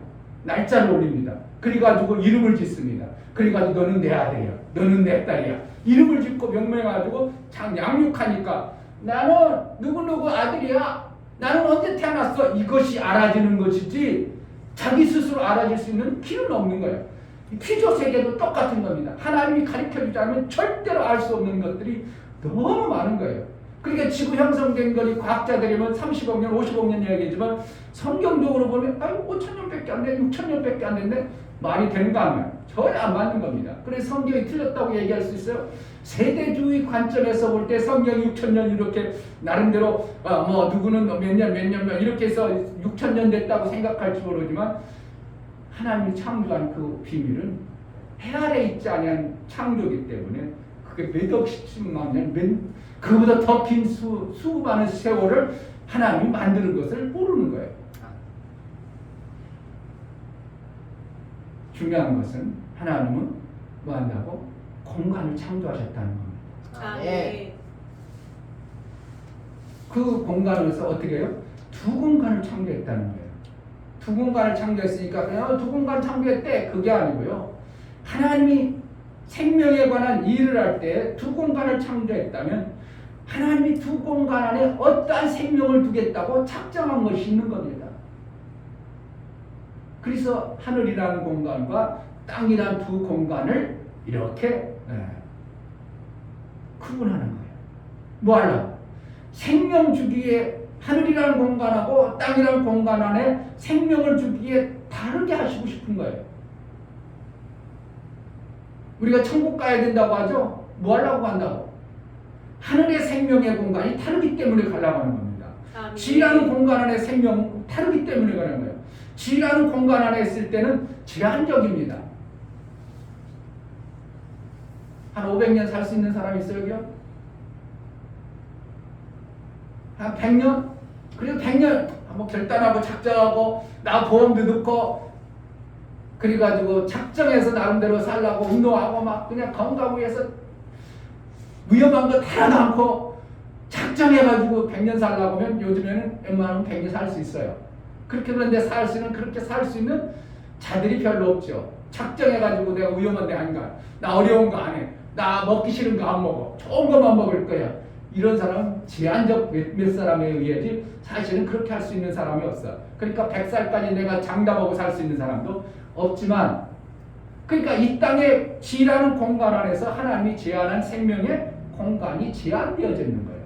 날짜를 올립니다. 그래가지고 이름을 짓습니다. 그래가지고 너는 내 아들이야, 너는 내 딸이야. 이름을 짓고 명명해가지고 참 양육하니까 나는 누구누구 아들이야. 나는 언제 태어났어. 이것이 알아지는 것이지 자기 스스로 알아질 수 있는 길은 없는 거예요. 피조 세계도 똑같은 겁니다. 하나님이 가르쳐주지 않으면 절대로 알 수 없는 것들이 너무 많은 거예요. 그러니까 지구 형성된 거니 과학자들이면 30억 년, 50억 년 이야기지만 성경적으로 보면 5,000년밖에 안 돼, 6,000년밖에 안 됐네. 말이 되는가 하면 전혀 안 맞는 겁니다. 그래서 성경이 틀렸다고 얘기할 수 있어요. 세대주의 관점에서 볼 때 성경이 6,000년 이렇게 나름대로 뭐 누구는 몇 년 이렇게 해서 6,000년 됐다고 생각할지 모르지만 하나님이 창조한 그 비밀은 해 아래 있지 아니한 창조이기 때문에 그게 몇억 10만 년, 그보다 더 긴 수많은 세월을 하나님이 만드는 것을 모르는 거예요. 중요한 것은 하나님은 뭐 한다고? 공간을 창조하셨다는 겁니다. 네. 그 공간에서 어떻게 해요? 두 공간을 창조했다는 거예요. 두 공간을 창조했으니까 그냥 두 공간 창조했대 그게 아니고요. 하나님이 생명에 관한 일을 할 때 두 공간을 창조했다면 하나님이 두 공간 안에 어떠한 생명을 두겠다고 작정한 것이 있는 겁니다. 그래서 하늘이라는 공간과 땅이라는 두 공간을 이렇게 구분하는 거예요. 뭐 하려고? 생명 주기에 하늘이라는 공간하고 땅이라는 공간 안에 생명을 주기에 다르게 하시고 싶은 거예요. 우리가 천국 가야 된다고 하죠? 뭐 하려고 간다고? 하늘의 생명의 공간이 다르기 때문에 가려고 하는 겁니다. 지라는 공간 안에 생명 다르기 때문에 가는 거예요. 지라는 공간 안에 있을 때는 제한적입니다. 한 500년 살 수 있는 사람이 있어요, 여기요? 한 100년? 그리고 100년 한번 결단하고 작정하고 나 보험도 넣고 그래가지고 작정해서 나름대로 살라고 운동하고 막 그냥 건강 위해서 위험한 거 하나도 않고 작정해가지고 100년 살라고 하면 요즘에는 웬만하면 100년 살 수 있어요. 그렇게 그런데 그렇게 살 수 있는 자들이 별로 없죠. 작정해가지고 내가 위험한 데 안 가. 나 어려운 거 안 해. 나 먹기 싫은 거 안 먹어. 좋은 것만 먹을 거야. 이런 사람은 제한적 몇 사람에 의해지 사실은 그렇게 할 수 있는 사람이 없어. 그러니까 100살까지 내가 장담하고 살 수 있는 사람도 없지만 그러니까 이 땅의 지라는 공간 안에서 하나님이 제한한 생명의 공간이 제한되어져 있는 거예요.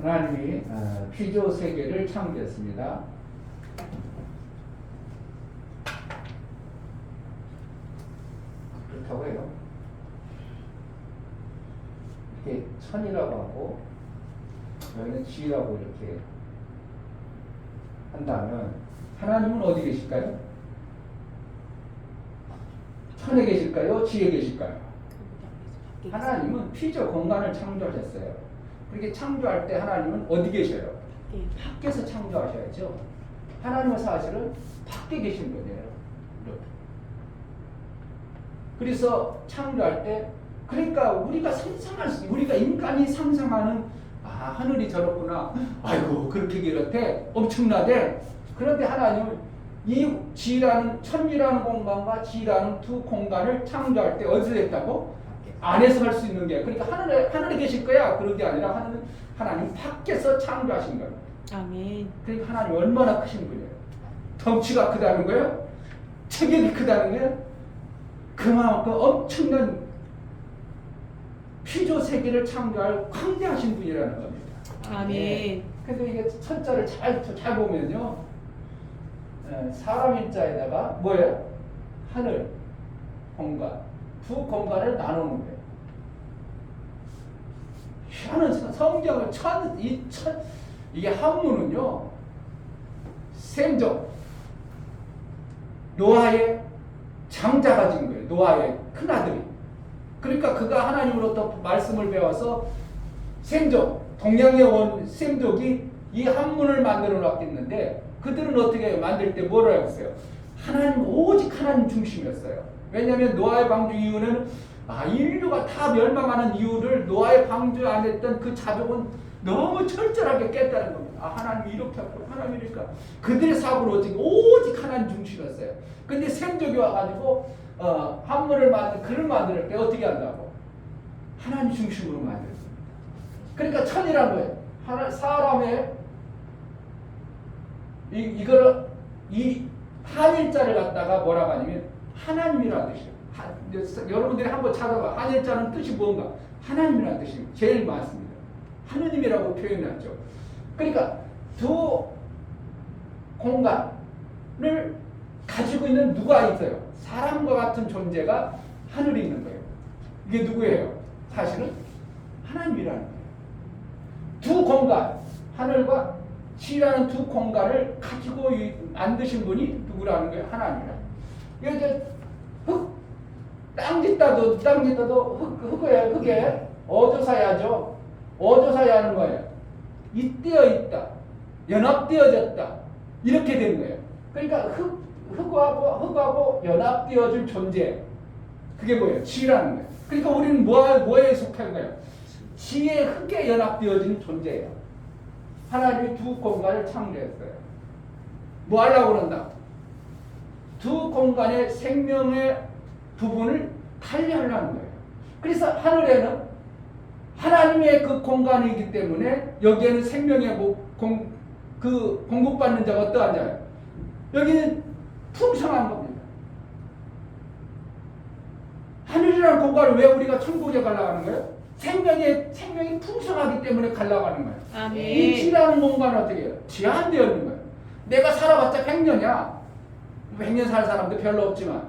하나님이 피조 세계를 창조했습니다. 그렇다고 해요. 이렇게 천이라고 하고 여기는 지라고 이렇게 한다면 하나님은 어디 계실까요? 천에 계실까요? 지에 계실까요? 하나님은 피조 공간을 창조하셨어요. 그렇게 창조할 때 하나님은 어디 계셔요? 밖에서 창조하셔야죠. 하나님은 사실은 밖에 계신 거예요. 이렇게. 그래서 창조할 때 그러니까 우리가 상상할 수, 우리가 인간이 상상하는 하늘이 저렇구나. 아이고 그렇게 이렇대 엄청나대. 그런데 하나님은 이 지라는 천이라는 공간과 지라는 두 공간을 창조할 때 어디서 했다고? 안에서 할 수 있는 게 그러니까 하늘에 계실 거야. 그런 게 아니라 하나님 밖에서 창조하신 거예요. 아멘. 그러니까 하나님 얼마나 크신 분이에요. 덩치가 크다는 거예요. 체격이 크다는 거예요. 그만큼 엄청난 피조 세계를 창조할 광대하신 분이라는 겁니다. 아멘. 그래서 이게 천자를 잘 보면요, 사람 인자에다가 뭐예요? 하늘, 공간, 두 공간을 나누는 거예요. 하는 성경을 이게 한문은요, 셈죠. 노아의 장자가 진 거예요. 노아의 큰아들이. 그러니까 그가 하나님으로부터 말씀을 배워서 셈족, 동양의 원 셈족이 이 한문을 만들어 놨겠는데 그들은 어떻게 해요? 만들 때 뭐라고 했어요? 하나님, 오직 하나님 중심이었어요. 왜냐하면 노아의 방주 이유는 인류가 다 멸망하는 이유를 노아의 방주 안에 있던 그 자족은 너무 철저하게 깼다는 겁니다. 하나님이 이렇게 하고 하나님이 이렇게 하고. 그들의 사고는 오직 하나님 중심이었어요. 근데 셈족이 와가지고 한문을 글을 만들 때 어떻게 한다고? 하나님 중심으로 만들었습니다. 그러니까 천이란 거예요. 사람의 이 한일자를 갖다가 뭐라고 하냐면 하나님이라는 뜻이에요. 여러분들이 한번 찾아봐. 한일자는 뜻이 뭔가? 하나님이라는 뜻이 제일 많습니다. 하느님이라고 표현했죠. 그러니까 두 공간을 가지고 있는 누가 있어요? 사람과 같은 존재가 하늘에 있는 거예요. 이게 누구예요? 사실은 하나님이라는 거예요. 두 공간, 하늘과 지라는 두 공간을 가지고 만드신 분이 누구라는 거예요? 하나님이라. 이제 땅 짓다도 흙에 어조사야죠. 어조사야 하는 거예요. 잇대어 있다, 연합되어졌다, 이렇게 되는 거예요. 그러니까 흙하고 연합되어진 존재, 그게 뭐예요? 지라는 거예요. 그러니까 우리는 뭐에 속한 거예요? 지의 흙에 연합되어진 존재예요. 하나님이 두 공간을 창조했어요. 뭐 하려고 그런다? 두 공간의 생명의 부분을 달리하려는 거예요. 그래서 하늘에는 하나님의 그 공간이기 때문에 여기에는 생명의 공급받는 자가 어떠한 자예요? 여기는 풍성한 겁니다. 하늘이라는 공간을 왜 우리가 천국에 가려고 하는 거예요? 생명이 풍성하기 때문에 가려고 하는 거예요. 아멘. 이 지라는 공간은 어떻게 해요? 제한되어 있는 거예요. 내가 살아봤자 100년이야. 100년 살 사람도 별로 없지만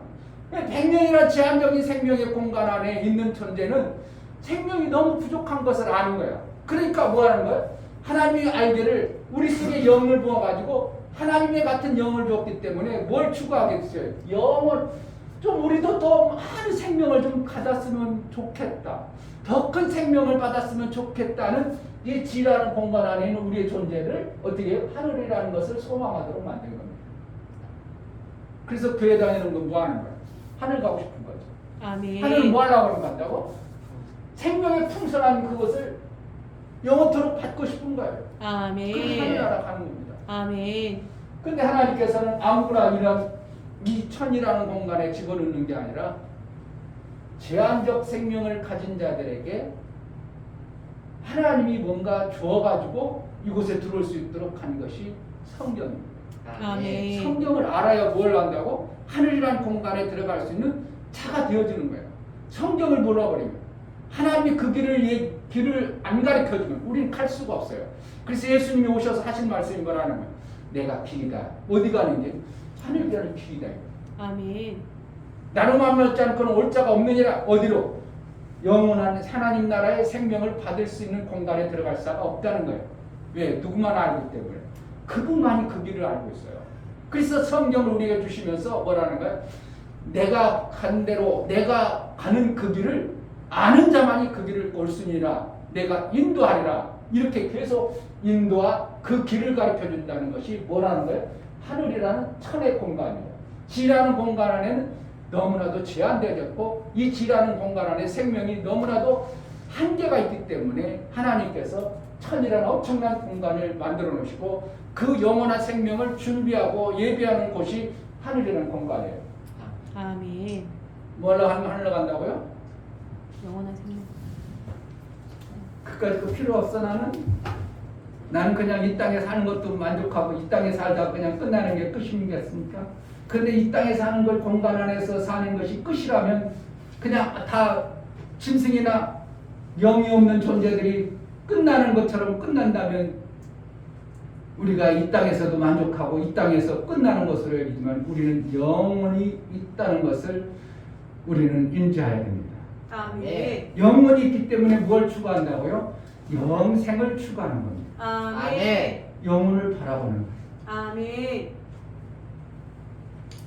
100년이나 제한적인 생명의 공간 안에 있는 존재는 생명이 너무 부족한 것을 아는 거예요. 그러니까 뭐 하는 거예요? 하나님의 알기를 우리 속에 영을 부어가지고 하나님의 같은 영을 줬기 때문에 뭘 추구하겠어요? 영을 좀 우리도 더 많은 생명을 좀 가졌으면 좋겠다. 더 큰 생명을 받았으면 좋겠다는 이 지라는 공간 안에 있는 우리의 존재를 어떻게 해요? 하늘이라는 것을 소망하도록 만든 겁니다. 그래서 교회 다니는 건 뭐 하는 거예요? 하늘 가고 싶은 거죠. 아멘. 하늘은 뭐 하려고 간다고? 생명의 풍성한 그것을 영원토록 받고 싶은 거예요. 아멘. 그래서 하늘나라 가는 겁니다. 아멘. 근데 하나님께서는 아무나 이 천이라는 공간에 집어넣는 게 아니라 제한적 생명을 가진 자들에게 하나님이 뭔가 주어가지고 이곳에 들어올 수 있도록 하는 것이 성경입니다. 아멘. 성경을 알아야 뭘 한다고? 하늘이라는 공간에 들어갈 수 있는 차가 되어지는 거예요. 성경을 몰라버리면 하나님이 그 길을 안 가르쳐주면 우리는 갈 수가 없어요. 그래서 예수님이 오셔서 하신 말씀이 뭐라는 거예요? 내가 길이다. 어디 가는지? 하늘 가는 길이다. 아멘. 나로 만나지 않고는 올 자가 없느니라. 어디로? 영원한 하나님 나라의 생명을 받을 수 있는 공간에 들어갈 수가 없다는 거예요. 왜? 누구만 알기 때문에. 그분만이 그 길을 알고 있어요. 그래서 성경을 우리에게 주시면서 뭐라는 거예요? 내가 간 대로 내가 가는 그 길을 아는 자만이 그 길을 옳으니라. 내가 인도하리라. 이렇게 계속 인도와 그 길을 가르쳐 준다는 것이 뭐라는 거예요? 하늘이라는 천의 공간이에요. 지라는 공간 안에는 너무나도 제한되어졌고 이 지라는 공간 안에 생명이 너무나도 한계가 있기 때문에 하나님께서 천이라는 엄청난 공간을 만들어 놓으시고 그 영원한 생명을 준비하고 예비하는 곳이 하늘이라는 공간이에요. 아멘. 뭐하러 하늘로 간다고요? 영원한 생명. 그까짓 거 필요 없어. 나는 그냥 이 땅에 사는 것도 만족하고 이 땅에 살다 그냥 끝나는 게 끝이겠습니까? 그런데 이 땅에 사는 걸 공간 안에서 사는 것이 끝이라면 그냥 다 짐승이나 영이 없는 존재들이 끝나는 것처럼 끝난다면 우리가 이 땅에서도 만족하고 이 땅에서 끝나는 것으로 여기지만 우리는 영원히 있다는 것을 우리는 인지해야 됩니다. 아멘. 영원히 있기 때문에 뭘 추구한다고요? 영생을 추구하는 겁니다. 아멘. 영혼을 바라보는 거예요. 아멘.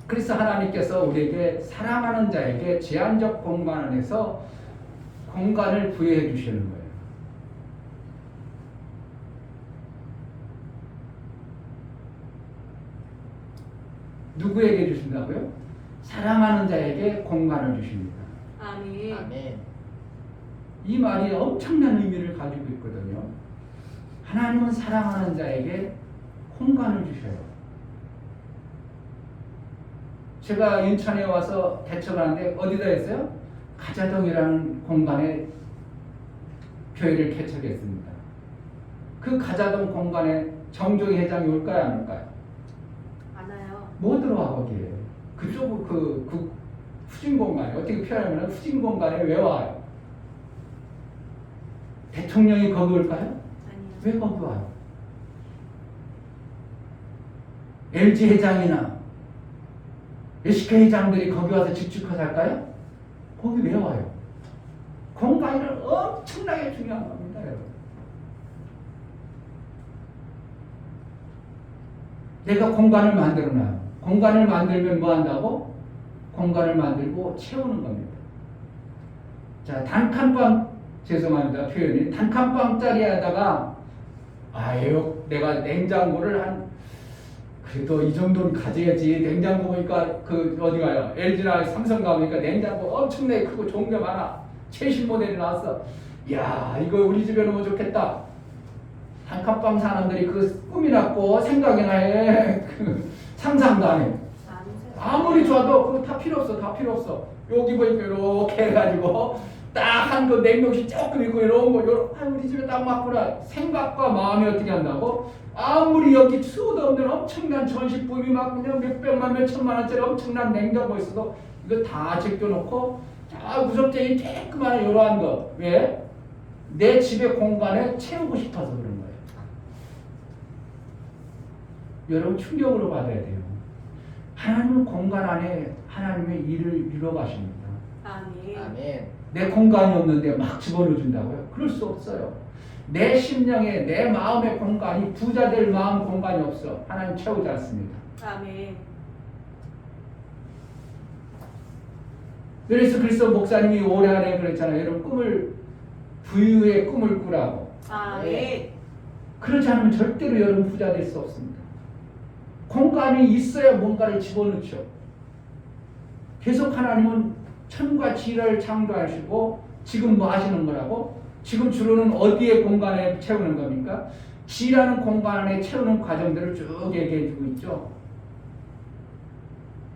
그래서 하나님께서 우리에게 사랑하는 자에게 제한적 공간 안에서 공간을 부여해 주시는 거예요. 누구에게 주신다고요? 사랑하는 자에게 공간을 주십니다. 아멘. 아멘. 이 말이 엄청난 의미를 가지고 있거든요. 하나님은 사랑하는 자에게 공간을 주셔요. 제가 인천에 와서 개척하는데 어디다 했어요? 가자동이라는 공간에 교회를 개척했습니다. 그 가자동 공간에 정종희 회장이 올까요, 안 올까요? 안 와요. 뭐 들어와 거기에? 그쪽 그 후진 공간에 어떻게 표현하면 후진 공간에 왜 와요? 대통령이 거기 올까요? 아니요. 왜 거기 와요? LG 회장이나 SK 회장들이 거기 와서 집집화 살까요? 거기 왜 와요? 공간이 엄청나게 중요한 겁니다, 여러분. 내가 공간을 만들어놔요. 공간을 만들면 뭐 한다고? 공간을 만들고 채우는 겁니다. 자, 단칸방, 죄송합니다, 표현이. 단칸방짜리에다가, 아유, 내가 냉장고를 그래도 이 정도는 가져야지. 냉장고 보니까 어디 가요? LG나 삼성 가보니까 냉장고 엄청나게 크고 좋은 게 많아. 최신 모델이 나왔어. 이야, 이거 우리 집에 놓으면 좋겠다. 단칸방 사람들이 꿈이 났고 생각이 나해. 상상도 안 해. 아무리 좋아도 그거 다 필요 없어. 다 필요 없어. 여기 보니까 이렇게 해가지고 딱 한 그 냉동실 조금 있고 이런 거 우리 집에 딱 맞구나. 생각과 마음이 어떻게 한다고? 아무리 여기 수도 없는 엄청난 전시품이 막 그냥 몇백만 몇천만 원짜리 엄청난 냉장고 있어도 이거 다 제껴놓고 다 구석쟁이 조그마한 이러한 거. 왜? 내 집의 공간에 채우고 싶어서 그런 거예요. 여러분 충격으로 받아야 돼요. 하나님은 공간 안에 하나님의 일을 이루어 가십니다. 아멘. 아멘. 내 공간이 없는데 막 집어넣어 준다고요? 그럴 수 없어요. 내 심령에 내 마음의 공간이 부자 될 마음 공간이 없어. 하나님 채우지 않습니다. 아멘. 그래서 그리스도 목사님이 올해 안에 그랬잖아요. 여러분 부유의 꿈을 꾸라고. 아멘. 그렇지 않으면 절대로 여러분 부자 될 수 없습니다. 공간이 있어야 뭔가를 집어넣죠. 계속 하나님은 천과 지를 창조하시고 지금 뭐 하시는 거라고? 지금 주로는 어디에 공간에 채우는 겁니까? 지라는 공간 안에 채우는 과정들을 쭉 얘기해 주고 있죠.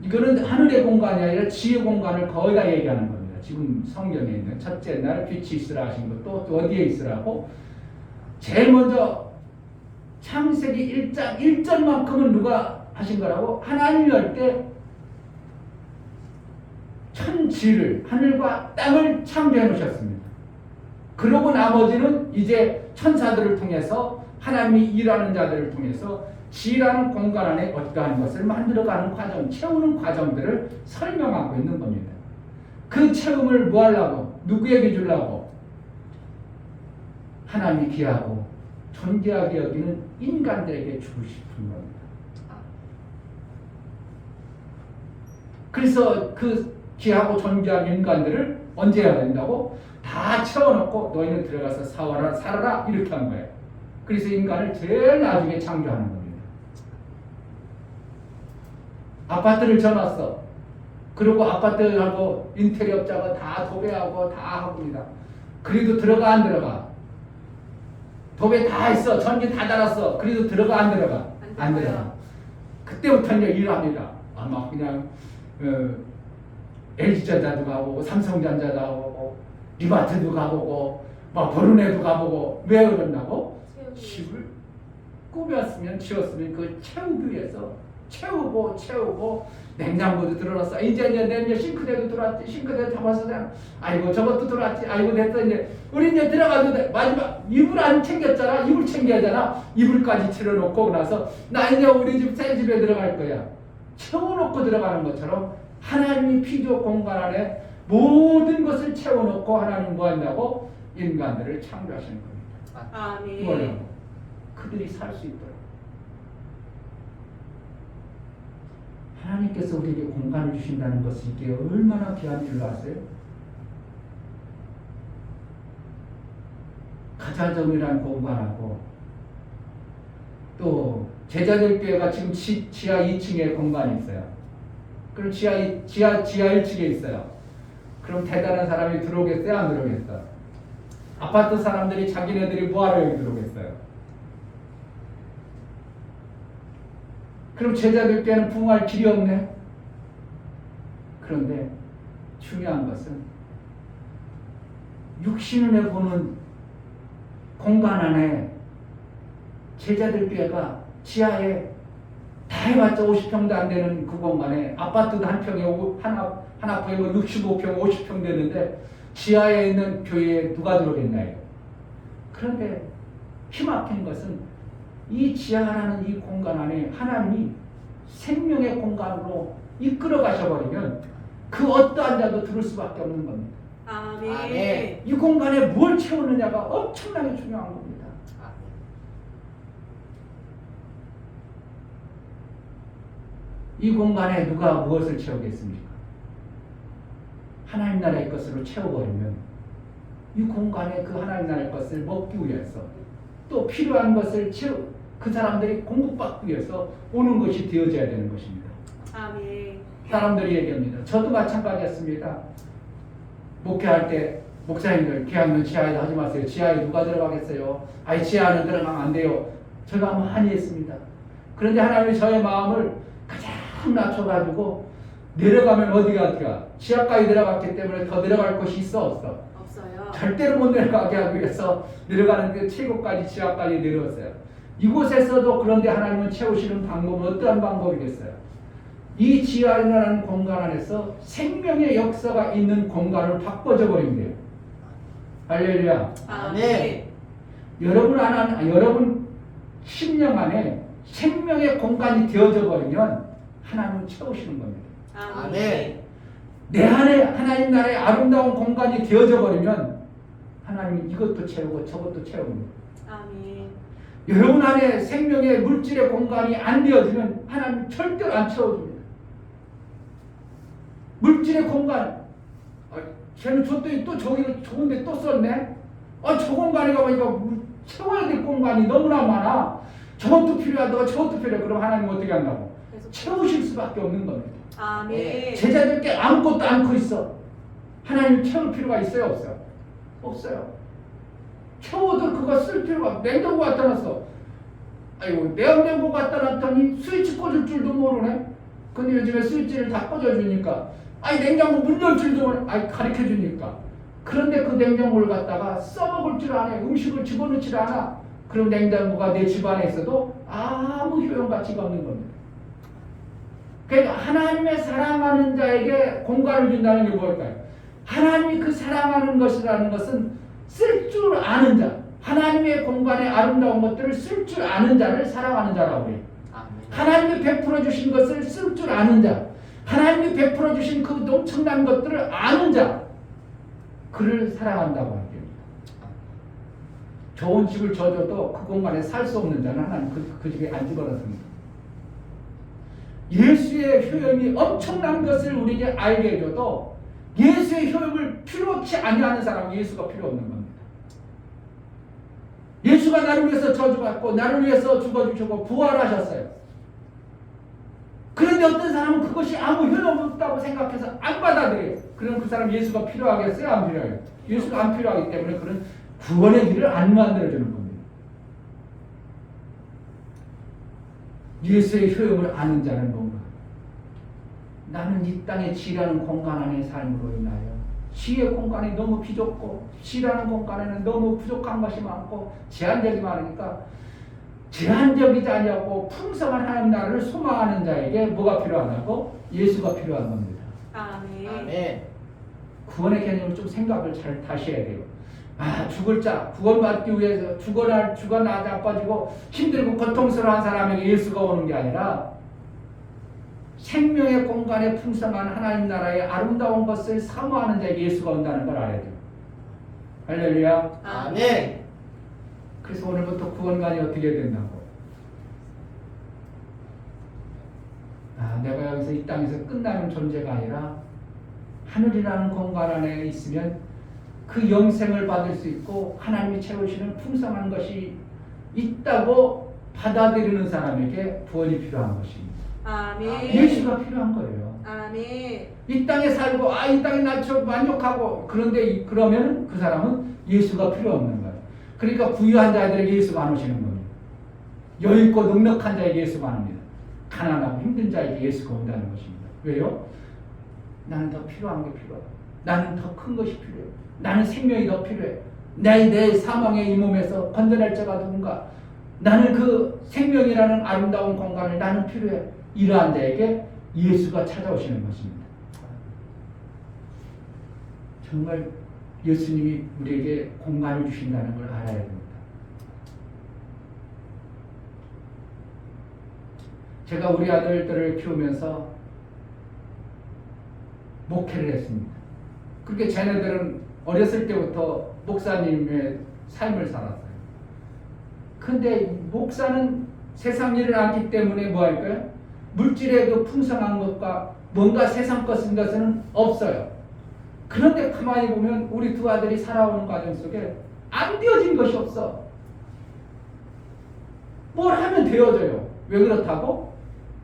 이거는 하늘의 공간이 아니라 지의 공간을 거의 다 얘기하는 겁니다. 지금 성경에 있는 첫째 날 빛이 있으라 하신 것도 또 어디에 있으라고? 제일 먼저 창세기 1장 1절만큼은 누가 하신 거라고? 하나님이 할 때 천지를 하늘과 땅을 창조해 놓으셨습니다. 그러고 나머지는 이제 천사들을 통해서 하나님이 일하는 자들을 통해서 지라는 공간 안에 어떠한 것을 만들어가는 과정, 채우는 과정들을 설명하고 있는 겁니다. 그 채움을 뭐 하려고? 누구에게 주려고? 하나님이 귀하고 존귀하게 여기는 인간들에게 주고 싶은 겁니다. 그래서 그 귀하고 존귀한 인간들을 언제 해야 된다고? 다 채워놓고 너희는 들어가서 살아라 이렇게 한 거예요. 그래서 인간을 제일 나중에 창조하는 겁니다. 아파트를 져놨어. 그리고 아파트하고 인테리어업자가 다 도배하고 다 합니다. 그래도 들어가 안 들어가? 도배 다 했어. 전기 다 달았어. 그래도 들어가 안 들어가? 안 들어가. 그때부터 이제 일합니다. 아마 그냥 LG전자도 가보고 삼성전자도 가보고 리바트도 가보고 막 버르네도 가보고 왜 그런다고? 집을 꾸몄으면 지었으면 그 채우기 위해서 채우고 냉장고도 들어놨어. 이제 싱크대도 들어왔지. 싱크대도 잡았어. 아이고 저것도 들어왔지. 아이고 됐어. 이제 우리 이제 들어가도 돼. 마지막 이불 안 챙겼잖아. 이불 챙겨야 되잖아. 이불까지 채워놓고 나서 나 이제 우리 집 새 집에 들어갈 거야. 채워놓고 들어가는 것처럼 하나님이 피조 공간 안에 모든 것을 채워놓고 하나님 뭐 한다고? 인간들을 창조하시는 겁니다. 아멘. 뭐냐고? 그들이 살 수 있도록. 하나님께서 우리에게 공간을 주신다는 것이 이게 얼마나 귀한 줄 아세요? 가자정이라는 공간하고 또 제자들 교회가 지금 지하 2층에 공간이 있어요. 그럼 지하 1층에 있어요. 그럼 대단한 사람이 들어오겠어요? 안 들어오겠어요? 아파트 사람들이 자기네들이 뭐하러 여기 들어오겠어요? 그럼 제자들 교회는 부흥할 길이 없네. 그런데 중요한 것은 육신을 보는 공간 안에 제자들 교회가 지하에 다 해봤자 50평도 안 되는 그 공간에 아파트도 한 평에 하나 평에 65평, 50평 되는데 지하에 있는 교회에 누가 들어오겠나요? 그런데 힘막힌 것은 이 지하라는 이 공간 안에 하나님이 생명의 공간으로 이끌어 가셔버리면 그 어떠한 자도 들을 수밖에 없는 겁니다. 아멘. 이 공간에 뭘 채우느냐가 엄청나게 중요한 겁니다. 이 공간에 누가 무엇을 채우겠습니까? 하나님 나라의 것으로 채워버리면 이 공간에 그 하나님 나라의 것을 먹기 위해서 또 필요한 것을 그 사람들이 공급받기 위해서 오는 것이 되어져야 되는 것입니다. 아멘. 사람들이 얘기합니다. 저도 마찬가지였습니다. 목회할 때 목사님들 계약은 지하에 하지 마세요. 지하에 누가 들어가겠어요? 아니 지하는 들어가면 안 돼요. 제가 많이 했습니다. 그런데 하나님이 저의 마음을 가장 낮춰가지고 내려가면 어디가 지하까지 내려갔기 때문에 더 내려갈 곳이 있어 없어? 없어요. 절대로 못 내려가게 하기 위해서 내려가는 그 최고까지 지하까지 내려왔어요. 이곳에서도 그런데 하나님은 채우시는 방법은 어떠한 방법이겠어요? 이 지하라는 공간 안에서 생명의 역사가 있는 공간을 바꿔줘 버린대요. 할렐루야. 아멘. 여러분 심령 안에 생명의 공간이 되어져 버리면 하나님은 채우시는 겁니다. 아멘. 내 안에 하나님 나라의 아름다운 공간이 되어져 버리면 하나님은 이것도 채우고 저것도 채웁니다. 아멘. 여러분 안에 생명의 물질의 공간이 안 되어지면 하나님 절대로 안 채워줍니다. 물질의 공간, 쟤는 저때 또 저기 좋은데 또 썼네? 저 공간에 가보니까 채워야 될 공간이 너무나 많아. 저것도 필요하다, 저것도 필요해. 그럼 하나님 어떻게 한다고? 채우실 수밖에 없는 겁니다. 아멘. 제자들께 아무것도 않고 있어. 하나님 채울 필요가 있어요, 없어요? 없어요. 채워도 그거 쓸 필요가. 냉장고 갖다 놨어. 아이고, 냉장고 갖다 놨더니 스위치 꽂을 줄도 모르네. 근데 요즘에 스위치를 다 꽂아주니까, 냉장고 문 열 줄도 가르쳐 주니까. 그런데 그 냉장고를 갖다가 써먹을 줄 아네. 음식을 집어넣질 않아. 그럼 냉장고가 내 집안에 있어도 아무 효용가치가 없는 겁니다. 그러니까 하나님의 사랑하는 자에게 공간을 준다는 게 뭘까요? 하나님이 그 사랑하는 것이라는 것은 쓸 줄 아는 자, 하나님의 공간에 아름다운 것들을 쓸 줄 아는 자를 사랑하는 자라고 해요. 하나님이 베풀어 주신 것을 쓸 줄 아는 자, 하나님이 베풀어 주신 그 엄청난 것들을 아는 자, 그를 사랑한다고 합니다. 좋은 집을 줘줘도 그 공간에 살 수 없는 자는 하나님 그 집에 안 집어넣습니다. 예수의 효용이 엄청난 것을 우리에게 알게 해줘도 예수의 효용을 필요치 아니하는 사람은 예수가 필요 없는 겁니다. 예수가 나를 위해서 저주받고 나를 위해서 죽어주시고 부활하셨어요. 그런데 어떤 사람은 그것이 아무 효용 없다고 생각해서 안 받아들여요. 그럼 그 사람 예수가 필요하겠어요? 안 필요해요? 예수가 안 필요하기 때문에 그런 구원의 길을 안 만들어주는 겁니다. 예수의 효용을 아는 자는 뭔가? 나는 이 땅의 지라는 공간 안의 삶으로 인하여 지의 공간이 너무 비좁고 지라는 공간에는 너무 부족한 것이 많고 제한적이 많으니까 제한적이지 아니하고 풍성한 하나님 나라를 소망하는 자에게 뭐가 필요하다고? 예수가 필요한 겁니다. 아멘. 구원의 개념을 좀 생각을 잘 다시 해야 돼요. 죽을 자, 구원받기 위해서 죽어나 자빠지고 힘들고 고통스러운 사람에게 예수가 오는 게 아니라 생명의 공간에 풍성한 하나님 나라의 아름다운 것을 사모하는 자에게 예수가 온다는 걸 알아야 돼요. 할렐루야. 아멘. 그래서 오늘부터 구원관이 어떻게 된다고? 내가 살아가면서 이 땅에서 끝나는 존재가 아니라 하늘이라는 공간 안에 있으면 그 영생을 받을 수 있고 하나님이 채우시는 풍성한 것이 있다고 받아들이는 사람에게 구원이 필요한 것입니다. 아멘. 예수가 필요한 거예요. 아멘. 이 땅에 살고 이 땅에 나처럼 만족하고 그런데 그러면 그 사람은 예수가 필요 없는 거예요. 그러니까 부유한 자들에게 예수가 안 오시는 겁니다. 여유 있고 넉넉한 자에게 예수가 안 옵니다. 가난하고 힘든 자에게 예수가 온다는 것입니다. 왜요? 나는 더 필요한 게 필요하다. 나는 더 큰 것이 필요해. 나는 생명이 더 필요해. 내 사망의 이 몸에서 건져낼 자가 누군가. 나는 그 생명이라는 아름다운 공간을 나는 필요해. 이러한 자에게 예수가 찾아오시는 것입니다. 정말 예수님이 우리에게 공간을 주신다는 걸 알아야 됩니다. 제가 우리 아들들을 키우면서 목회를 했습니다. 그렇게 쟤네들은 어렸을 때부터 목사님의 삶을 살았어요. 근데 목사는 세상 일을 안기 때문에 뭐 할까요? 물질의 그 풍성한 것과 뭔가 세상 것 쓴 것은 없어요. 그런데 가만히 보면 우리 두 아들이 살아오는 과정 속에 안 되어진 것이 없어. 뭘 하면 되어져요. 왜 그렇다고?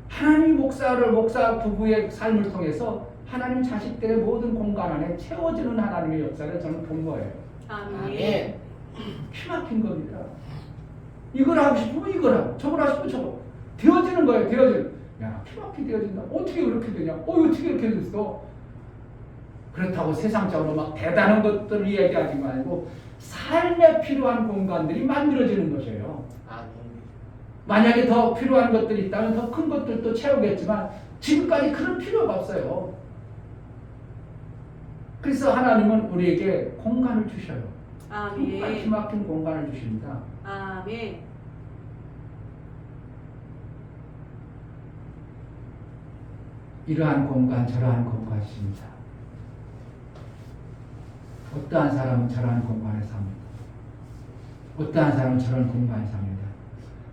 하나님이 목사 부부의 삶을 통해서 하나님 자식들의 모든 공간 안에 채워지는 하나님의 역사를 저는 본 거예요. 아멘. 기막힌 겁니다. 이걸 하고 싶으면 이걸 하고 저걸 하고 싶으면 저거 되어지는 거예요. 되어지는. 야, 기막히 되어진다. 어떻게 그렇게 되냐? 어떻게 이렇게 됐어? 그렇다고 세상적으로 막 대단한 것들을 이야기하지 말고 삶에 필요한 공간들이 만들어지는 것이에요. 아멘. 만약에 더 필요한 것들이 있다면 더 큰 것들도 채우겠지만 지금까지 그럴 필요가 없어요. 그래서 하나님은 우리에게 공간을 주셔요. 정말 아멘. 기막힌 공간을 주십니다. 아멘. 이러한 공간 저러한 공간이십니다. 어떠한 사람은 저러한 공간에 삽니다. 어떠한 사람은 저런 공간에 삽니다.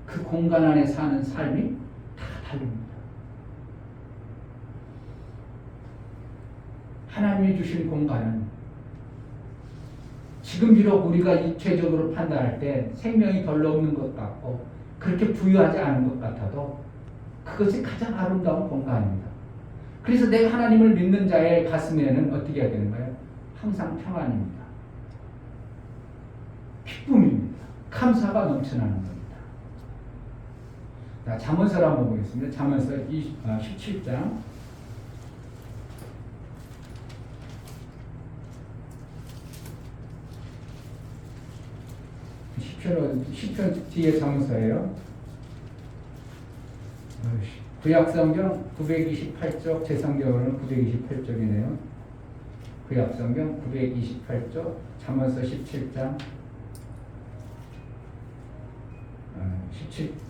그 공간 안에 사는 삶이 다 다릅니다. 하나님이 주신 공간은 지금 비록 우리가 입체적으로 판단할 때 생명이 별로 없는 것 같고 그렇게 부유하지 않은 것 같아도 그것이 가장 아름다운 공간입니다. 그래서 내가 하나님을 믿는 자의 가슴에는 어떻게 해야 되는가요? 항상 평안입니다. 기쁨입니다. 감사가 넘쳐나는 겁니다. 자, 잠언서를 한번 보겠습니다. 잠언서 17장 10편 뒤에 잠언서예요. 구약성경 928쪽, 제 성경으로는 928쪽이네요. 구약성경 928쪽, 잠언서 17장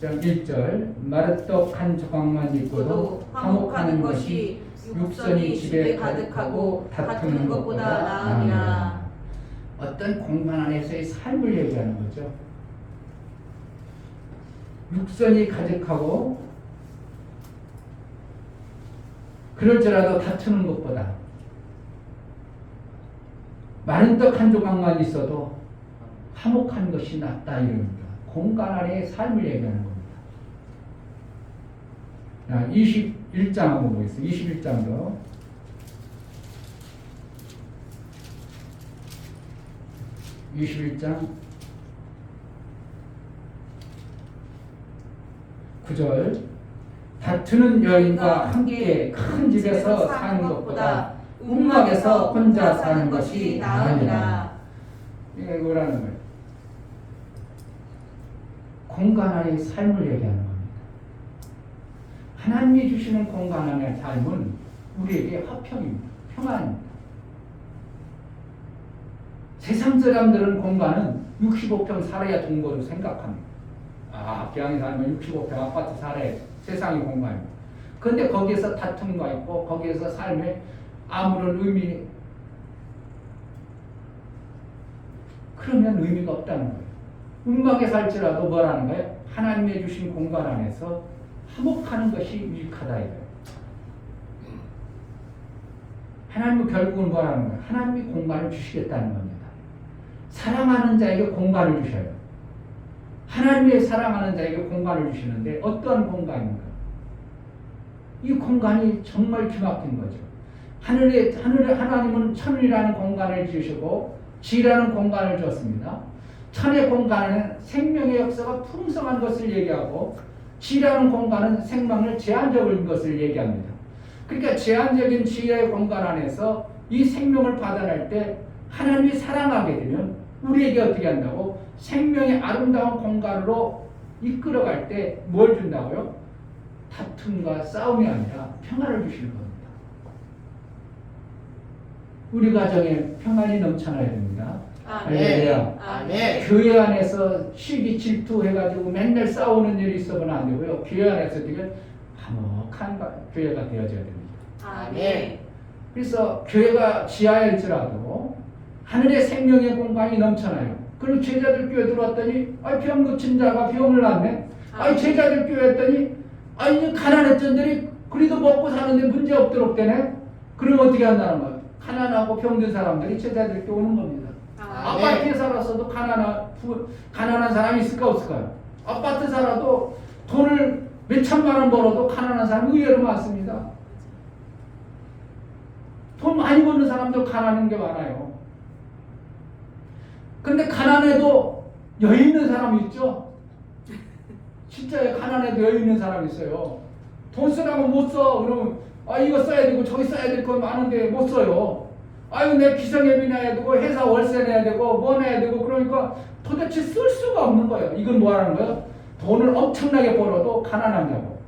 1절 마르떡 한 조각만 입고도 화목하는 것이 육선이 집에 가득하고 다투는 것보다 나으니라. 어떤 공간 안에서의 삶을 얘기하는 거죠. 육선이 가득하고 그럴지라도 다투는 것보다 마른 떡 한 조각만 있어도 화목한 것이 낫다 이럽니다. 공간 안의 삶을 얘기하는 겁니다. 21장 한번 보겠습니다. 21장도 21장 9절 다투는 여인과 함께 큰 집에서 사는 것보다 움막에서 혼자 사는 것이 나으니라. 이게 뭐라는 거예요? 공간 안의 삶을 얘기하는 겁니다. 하나님이 주시는 공간 안의 삶은 우리에게 화평입니다. 평안입니다. 세상 사람들은 공간은 65평 살아야 동거로 생각합니다. 기왕에 살면 65평 아파트 살아야 세상의 공간입니다. 그런데 거기에서 다툼과 있고 거기에서 삶에 아무런 그러면 의미가 없다는 거예요. 음악에 살지라도 뭐라는 거예요? 하나님의 주신 공간 안에서 화목하는 것이 유익하다 이거예요. 하나님은 결국은 뭐라는 거예요? 하나님이 공간을 주시겠다는 겁니다. 사랑하는 자에게 공간을 주셔요. 하나님이 사랑하는 자에게 공간을 주시는데 어떠한 공간인가? 이 공간이 정말 기막힌 거죠. 하늘에 하나님은 천이라는 공간을 주시고 지라는 공간을 줬습니다. 천의 공간은 생명의 역사가 풍성한 것을 얘기하고 지라는 공간은 생명을 제한적인 것을 얘기합니다. 그러니까 제한적인 지의 공간 안에서 이 생명을 받아낼 때 하나님이 사랑하게 되면 우리에게 어떻게 한다고? 생명의 아름다운 공간으로 이끌어갈 때 뭘 준다고요? 다툼과 싸움이 아니라 평안을 주시는 겁니다. 우리 가정에 평안이 넘쳐나야 됩니다. 할렐루야. 아멘. 교회 안에서 시기 질투해가지고 맨날 싸우는 일이 있어서는 안 되고요. 교회 안에서 되게 화목한 교회가 되어져야 됩니다. 아멘. 그래서 교회가 지하일지라도 하늘의 생명의 공간이 넘쳐나요. 그리고 제자들 교회 들어왔더니 병 고친 자가 병을 낫네. 제자들 교회 했더니 가난했던 들이 그래도 먹고 사는데 문제 없도록 되네. 그럼 어떻게 한다는 거예요? 가난하고 병든 사람들이 제자들 교회 오는 겁니다. 아파트에 살았어도 가난한 사람이 있을까 없을까요? 아파트 살아도 돈을 몇 천만 원 벌어도 가난한 사람이 의외로 많습니다. 돈 많이 버는 사람도 가난한 게 많아요. 근데 가난해도 여유 있는 사람이 있죠? 진짜 가난해도 여유 있는 사람이 있어요. 돈 쓰라고 못 써. 그러면 이거 써야 되고 저기 써야 될 거 많은데 못 써요. 내 기성예비 내야 되고 회사 월세 내야 되고 뭐 내야 되고 그러니까 도대체 쓸 수가 없는 거예요. 이건 뭐 하는 거예요? 돈을 엄청나게 벌어도 가난한 자고.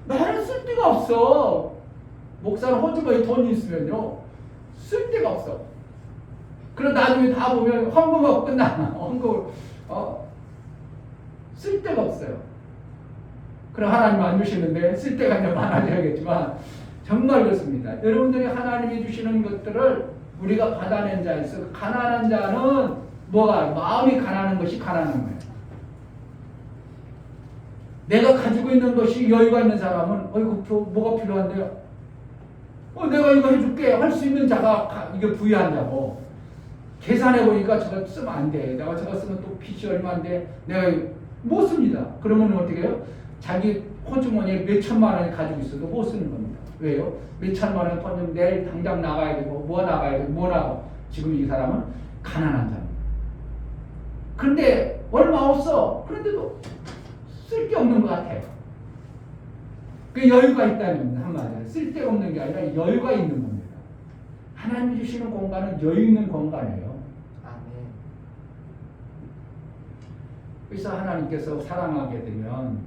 나는 쓸 데가 없어. 목사는 호주머니 돈이 있으면요 쓸 데가 없어. 그럼 나중에 다 보면 헌금하고 끝나. 헌금을 쓸 데가 없어요. 그럼 하나님 안 주시는데 쓸 데가 이제 많아져야겠지만 정말 그렇습니다. 여러분들이 하나님이 주시는 것들을 우리가 받아낸 자에서 가난한 자는 뭐가 마음이 가난한 것이 가난한 거예요. 내가 가지고 있는 것이 여유가 있는 사람은 뭐가 필요한데요? 내가 이거 해줄게 할 수 있는 자가 이게 부유한 자고 계산해 보니까 저거 쓰면 안 돼. 내가 저거 쓰면 또 빚이 얼마인데 내가 못 씁니다. 그러면 어떻게 해요? 자기 호주머니에 몇 천만 원을 가지고 있어도 못 쓰는 겁니다. 왜요? 몇 천만 원 펀드 내일 당장 나가야 되고 뭐 나가야 되고 뭐 나가. 지금 이 사람은 가난한 사람입니다. 그런데 얼마 없어. 그런데도 쓸 게 없는 것 같아요. 그 여유가 있다는 겁니다. 한마디로 쓸 데가 없는 게 아니라 여유가 있는 겁니다. 하나님이 주시는 공간은 여유 있는 공간이에요. 그래서 하나님께서 사랑하게 되면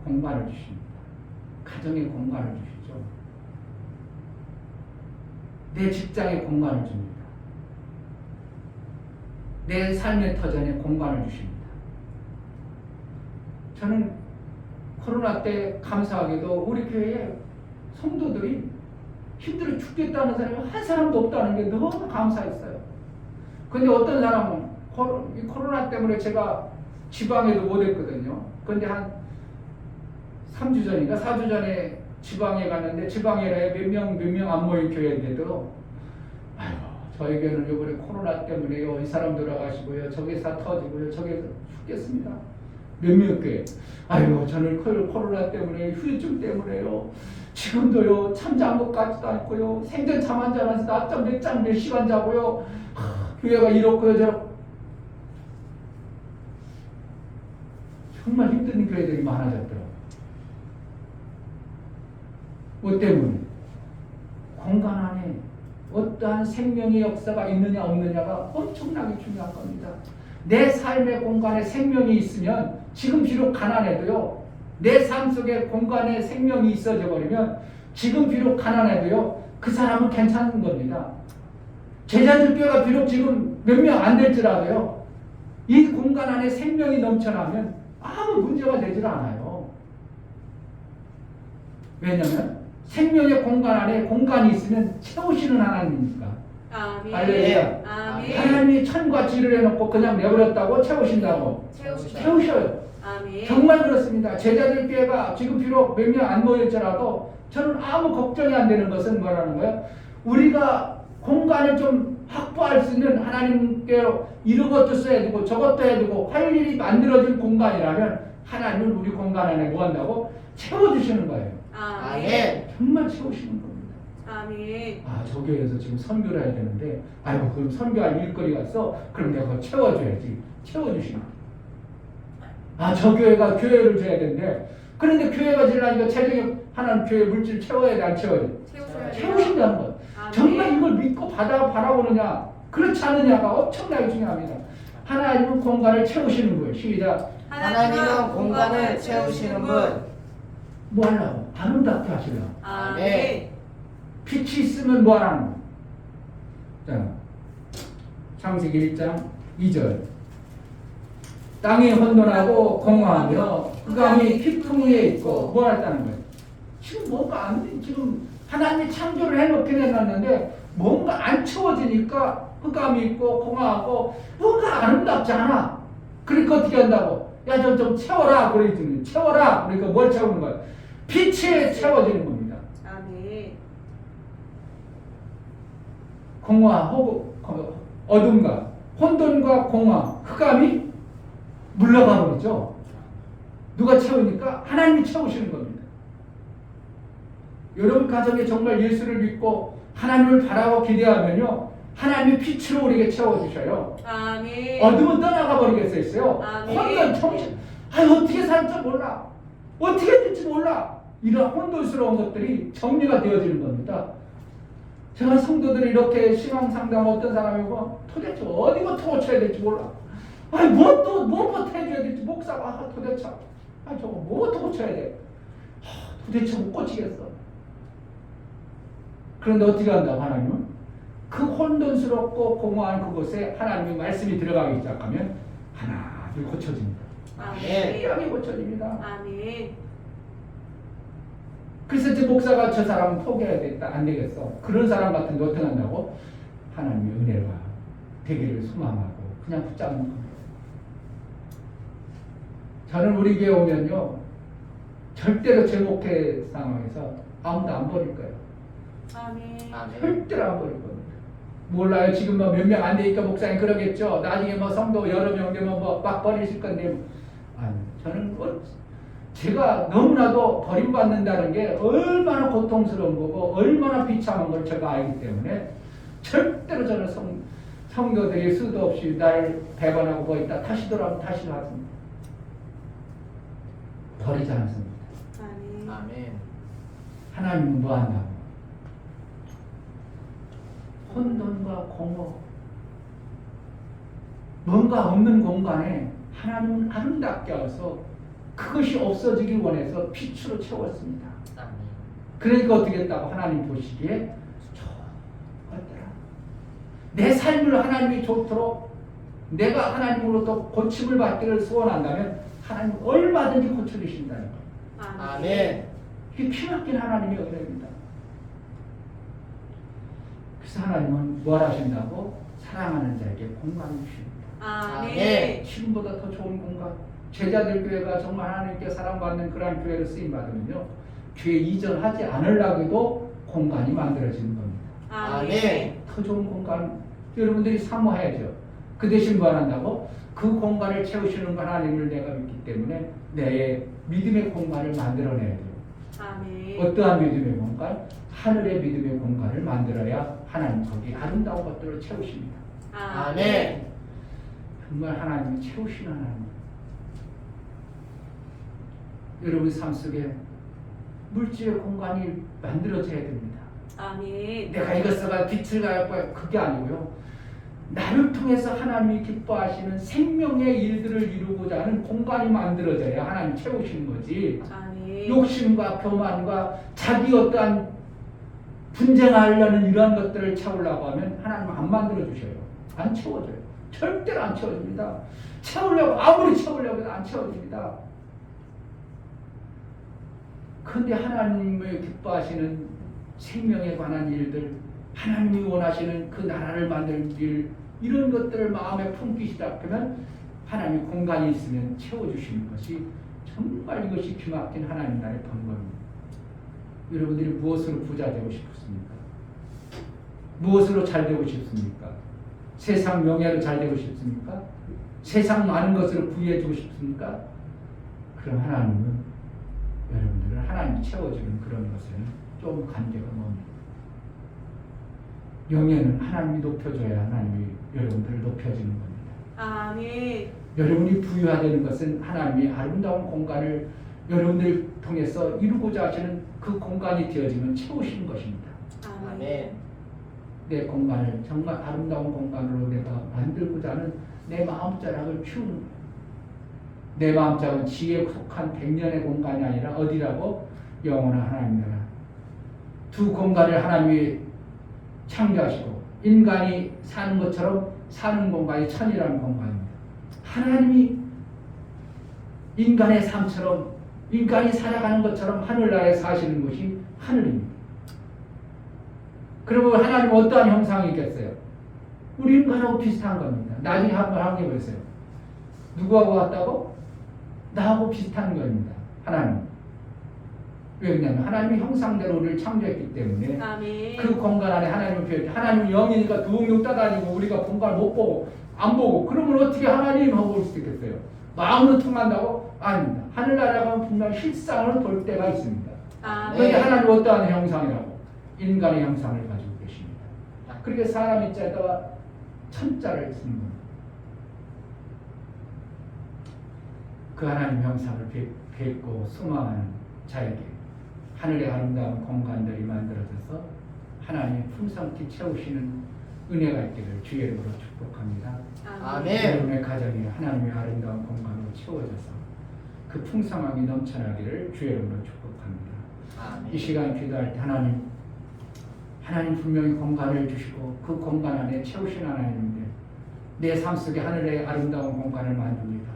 공간을 주십니다. 가정에 공간을 주시죠. 내 직장에 공간을 줍니다. 내 삶의 터전에 공간을 주십니다. 저는 코로나 때 감사하게도 우리 교회에 성도들이 힘들어 죽겠다는 사람이 한 사람도 없다는 게 너무 감사했어요. 근데 어떤 사람은 이 코로나 때문에 제가 지방에도 못 했거든요. 근데 한 3주 전인가 4주 전에 지방에 갔는데 지방에 몇 명 안 모인 교회인데도 저희 교회는 이번에 코로나 때문에요. 이 사람 돌아가시고요. 저기 다 터지고요. 저기 죽겠습니다. 몇몇 교회. 저는 코로나 때문에 후유증 때문에요. 지금도요. 잠자는 것 같지도 않고요. 생전 잠 안 자면서 낮잠 몇 시간 자고요. 교회가 이렇고요. 저렇고. 정말 힘든 교회들이 많아졌더라고요. 뭐 때문에? 공간 안에 어떠한 생명의 역사가 있느냐 없느냐가 엄청나게 중요한 겁니다. 내 삶의 공간에 생명이 있으면 지금 비록 가난해도요. 내 삶 속에 공간에 생명이 있어져 버리면 지금 비록 가난해도요. 그 사람은 괜찮은 겁니다. 제자들 교회가 비록 지금 몇 명 안 될지라도요. 이 공간 안에 생명이 넘쳐나면 아무 문제가 되질 않아요. 왜냐하면 생명의 공간 안에 공간이 있으면 채우시는 하나님이니까. 아멘. 할렐루야. 아멘. 하나님이 천과 지를 해놓고 그냥 내버렸다고 채우신다고. 채우셔요. 아멘. 정말 그렇습니다. 제자들 교회가 지금 비록 몇 명 안 모일지라도 저는 아무 걱정이 안 되는 것은 뭐라는 거예요? 우리가 공간을 좀 확보할 수 있는 하나님께 이런 것도 써야 되고 저것도 해야 되고 할 일이 만들어진 공간이라면 하나님은 우리 공간 안에 뭐 한다고? 채워주시는 거예요. 아멘. 정말 채우시는 겁니다. 아멘. 아, 저 교회에서 지금 선교를 해야 되는데, 아이고, 그럼 선교할 일거리가 있어? 그럼 내가 그거 채워줘야지. 채워주시는 거예요. 아, 저 교회가 교회를 줘야 되는데, 그런데 교회가 지나니까 재정이 하나님 교회 물질 채워야 돼, 안 채워야 돼? 채우신다는 거예요. 정말 이걸 믿고 바라보느냐, 그렇지 않느냐가 엄청나게 중요합니다. 하나님은 공간을 채우시는 거예요. 시작. 하나님은 공간을 채우시는 분. 뭐 하려고? 아름답게 하시려고. 아멘. 빛이 있으면 뭐 하라는 거예요? 자, 창세기 1장 2절. 땅이 혼돈하고 공허하며 흑암이 깊은 위에 있고 뭐 했다는 거예요? 지금 뭔가 안 돼. 지금 하나님이 창조를 해놓긴 해놨는데 뭔가 안 채워지니까 흑암이 있고 공허하고 뭔가 아름답지 않아. 그러니까 어떻게 한다고? 야, 좀 채워라. 그러더니 채워라. 그러니까 뭘 채우는 거예요? 빛이 채워지는 겁니다. 아멘. 공허하고 어둠과 혼돈과 공허, 흑암이 물러가 버리죠. 누가 채우니까? 하나님이 채우시는 겁니다. 여러분 가정에 정말 예수를 믿고 하나님을 바라고 기대하면요, 하나님이 빛으로 우리에게 채워주셔요. 아멘. 어둠은 떠나가 버리겠어요. 아멘. 혼돈, 정신, 어떻게 살지 몰라, 어떻게 될지 몰라, 이런 혼돈스러운 것들이 정리가 되어지는 겁니다. 제가 성도들이 이렇게 신앙 상담 어떤 사람이 뭐 도대체 어디부터 고쳐야 될지 몰라. 뭐부터 해줘야 될지 목사가 도대체 저거 뭐부터 고쳐야 돼? 도대체 못 고치겠어. 그런데 어떻게 한다고 하나님은? 그 혼돈스럽고 공허한 그곳에 하나님의 말씀이 들어가기 시작하면 하나 둘 고쳐집니다. 아멘. 신기하게 고쳐집니다. 아멘. 그래서 제 목사가 저 사람은 포기해야겠다, 안 되겠어. 그런 사람 같은데 어떻게 한다고? 하나님의 은혜가 되기를 소망하고 그냥 붙잡는 겁니다. 저는 우리 교회 오면요, 절대로 제 목회 상황에서 아무도 안 버릴 거예요. 아멘. 절대로 안 버릴 겁니다. 몰라요. 지금 뭐 몇 명 안 되니까 목사님 그러겠죠. 나중에 뭐 성도 여러 명 되면 뭐 막 버리실 건데, 아니, 저는 제가 너무나도 버림받는다는 게 얼마나 고통스러운 거고 얼마나 비참한 걸 제가 알기 때문에 절대로 저는 성도들이 수도 없이 날 배반하고 뭐 있다 다시 돌아오면 다시 왔습니다. 버리지 않습니다. 아멘. 하나님은 뭐 한다고? 혼돈과 공허, 뭔가 없는 공간에 하나님은 아름답게 와서 그것이 없어지길 원해서 빛으로 채웠습니다. 그러니까 어떻게 했다고? 하나님 보시기에 좋았더라. 내 삶을 하나님이 좋도록 내가 하나님으로부터 고침을 받기를 소원한다면 하나님 얼마든지 고쳐주신다는 거예요. 아멘. 이게 피막힌 하나님의 은혜입니다. 그래서 하나님은 뭘 하신다고? 사랑하는 자에게 공간을 주십니다. 아멘. 지금보다 더 좋은 공간. 제자들 교회가 정말 하나님께 사랑받는 그러한 교회를 쓰임받으면요, 교회 이전하지 않으려고 해도 공간이 만들어지는 겁니다. 아멘. 더 좋은 공간 여러분들이 사모해야죠. 그 대신 뭐 한다고? 그 공간을 채우시는 하나님을 내가 믿기 때문에 내 믿음의 공간을 만들어내야 돼요. 아멘. 어떠한 믿음의 공간? 하늘의 믿음의 공간을 만들어야 하나님 거기 아름다운 것들을 채우십니다. 아멘. 정말 하나님이 채우시는 하나님. 여러분 삶 속에 물질의 공간이 만들어져야 됩니다. 아멘. 내가 이것을 빛을 가할 거야. 그게 아니고요, 나를 통해서 하나님이 기뻐하시는 생명의 일들을 이루고자 하는 공간이 만들어져야 하나님 채우시는 거지. 아멘. 욕심과 교만과 자기 어떠한 분쟁하려는 이러한 것들을 채우려고 하면 하나님 안 만들어주셔요. 안 채워줘요. 절대로 안 채워집니다. 채우려고 아무리 채우려고 해도 안 채워집니다. 그런데 하나님의 기뻐하시는 생명에 관한 일들, 하나님이 원하시는 그 나라를 만들 일, 이런 것들을 마음에 품기 시작하면 하나님의 공간이 있으면 채워주시는 것이 정말 이것이 기막힌 하나님 나라의 방법입니다. 여러분들이 무엇으로 부자 되고 싶습니까? 무엇으로 잘 되고 싶습니까? 세상 명예로 잘 되고 싶습니까? 세상 많은 것으로 부유해지고 싶습니까? 그럼 하나님은 여러분들을 하나님이 채워주는 그런 것에는 좀 관계가 멉니다. 명예는 하나님이 높여줘야 하나님이 여러분들을 높여주는 겁니다. 아멘. 여러분이 부유하다는 것은 하나님이 아름다운 공간을 여러분들 통해서 이루고자 하시는 그 공간이 되어지면 채우시는 것입니다. 아멘. 내 공간을 정말 아름다운 공간으로 내가 만들고자 하는 내 마음자락을 키우는, 내 마음자락은 지혜에 속한 100년의 공간이 아니라 어디라고? 영원한 하나님 나라. 두 공간을 하나님이 창조하시고 인간이 사는 것처럼 사는 공간이 천이라는 공간입니다. 하나님이 인간의 삶처럼 인간이 살아가는 것처럼 하늘나라에 사시는 것이 하늘입니다. 그러면 하나님은 어떠한 형상이겠어요? 우리 인간하고 비슷한 겁니다. 나중에 한번 확인해 보세요. 누구하고 같다고? 나하고 비슷한 겁니다. 하나님. 왜 그러냐면 하나님의 형상대로 우리를 창조했기 때문에 아멘. 그 공간 안에 하나님을 표현해. 하나님은 영이니까 둥둥 떠다니고 우리가 공간을 못 보고 안 보고 그러면 어떻게 하나님 하고 볼 수 있겠어요? 마음으로 통한다고? 아닙니다. 하늘나라 가면 분명 실상을 볼 때가 있습니다. 아멘. 그런데 하나님 어떠한 형상이라고? 인간의 형상을 가지고 계십니다. 그렇게 사람의 자에다가 천자를 쓰는 겁니다. 그 하나님 형상을 뵙고 소망하는 자에게 하늘의 아름다운 공간들이 만들어져서 하나님의 풍성히 채우시는 은혜가 있기를 주의 이름으로 축복합니다. 아멘. 여러분의 가정이 하나님의 아름다운 공간으로 채워져서 그 풍성함이 넘쳐나기를 주의 이름으로 축복합니다. 아멘. 이 시간 기도할 때 하나님 분명히 공간을 주시고 그 공간 안에 채우신 하나님인데 내 삶 속에 하늘의 아름다운 공간을 만듭니다.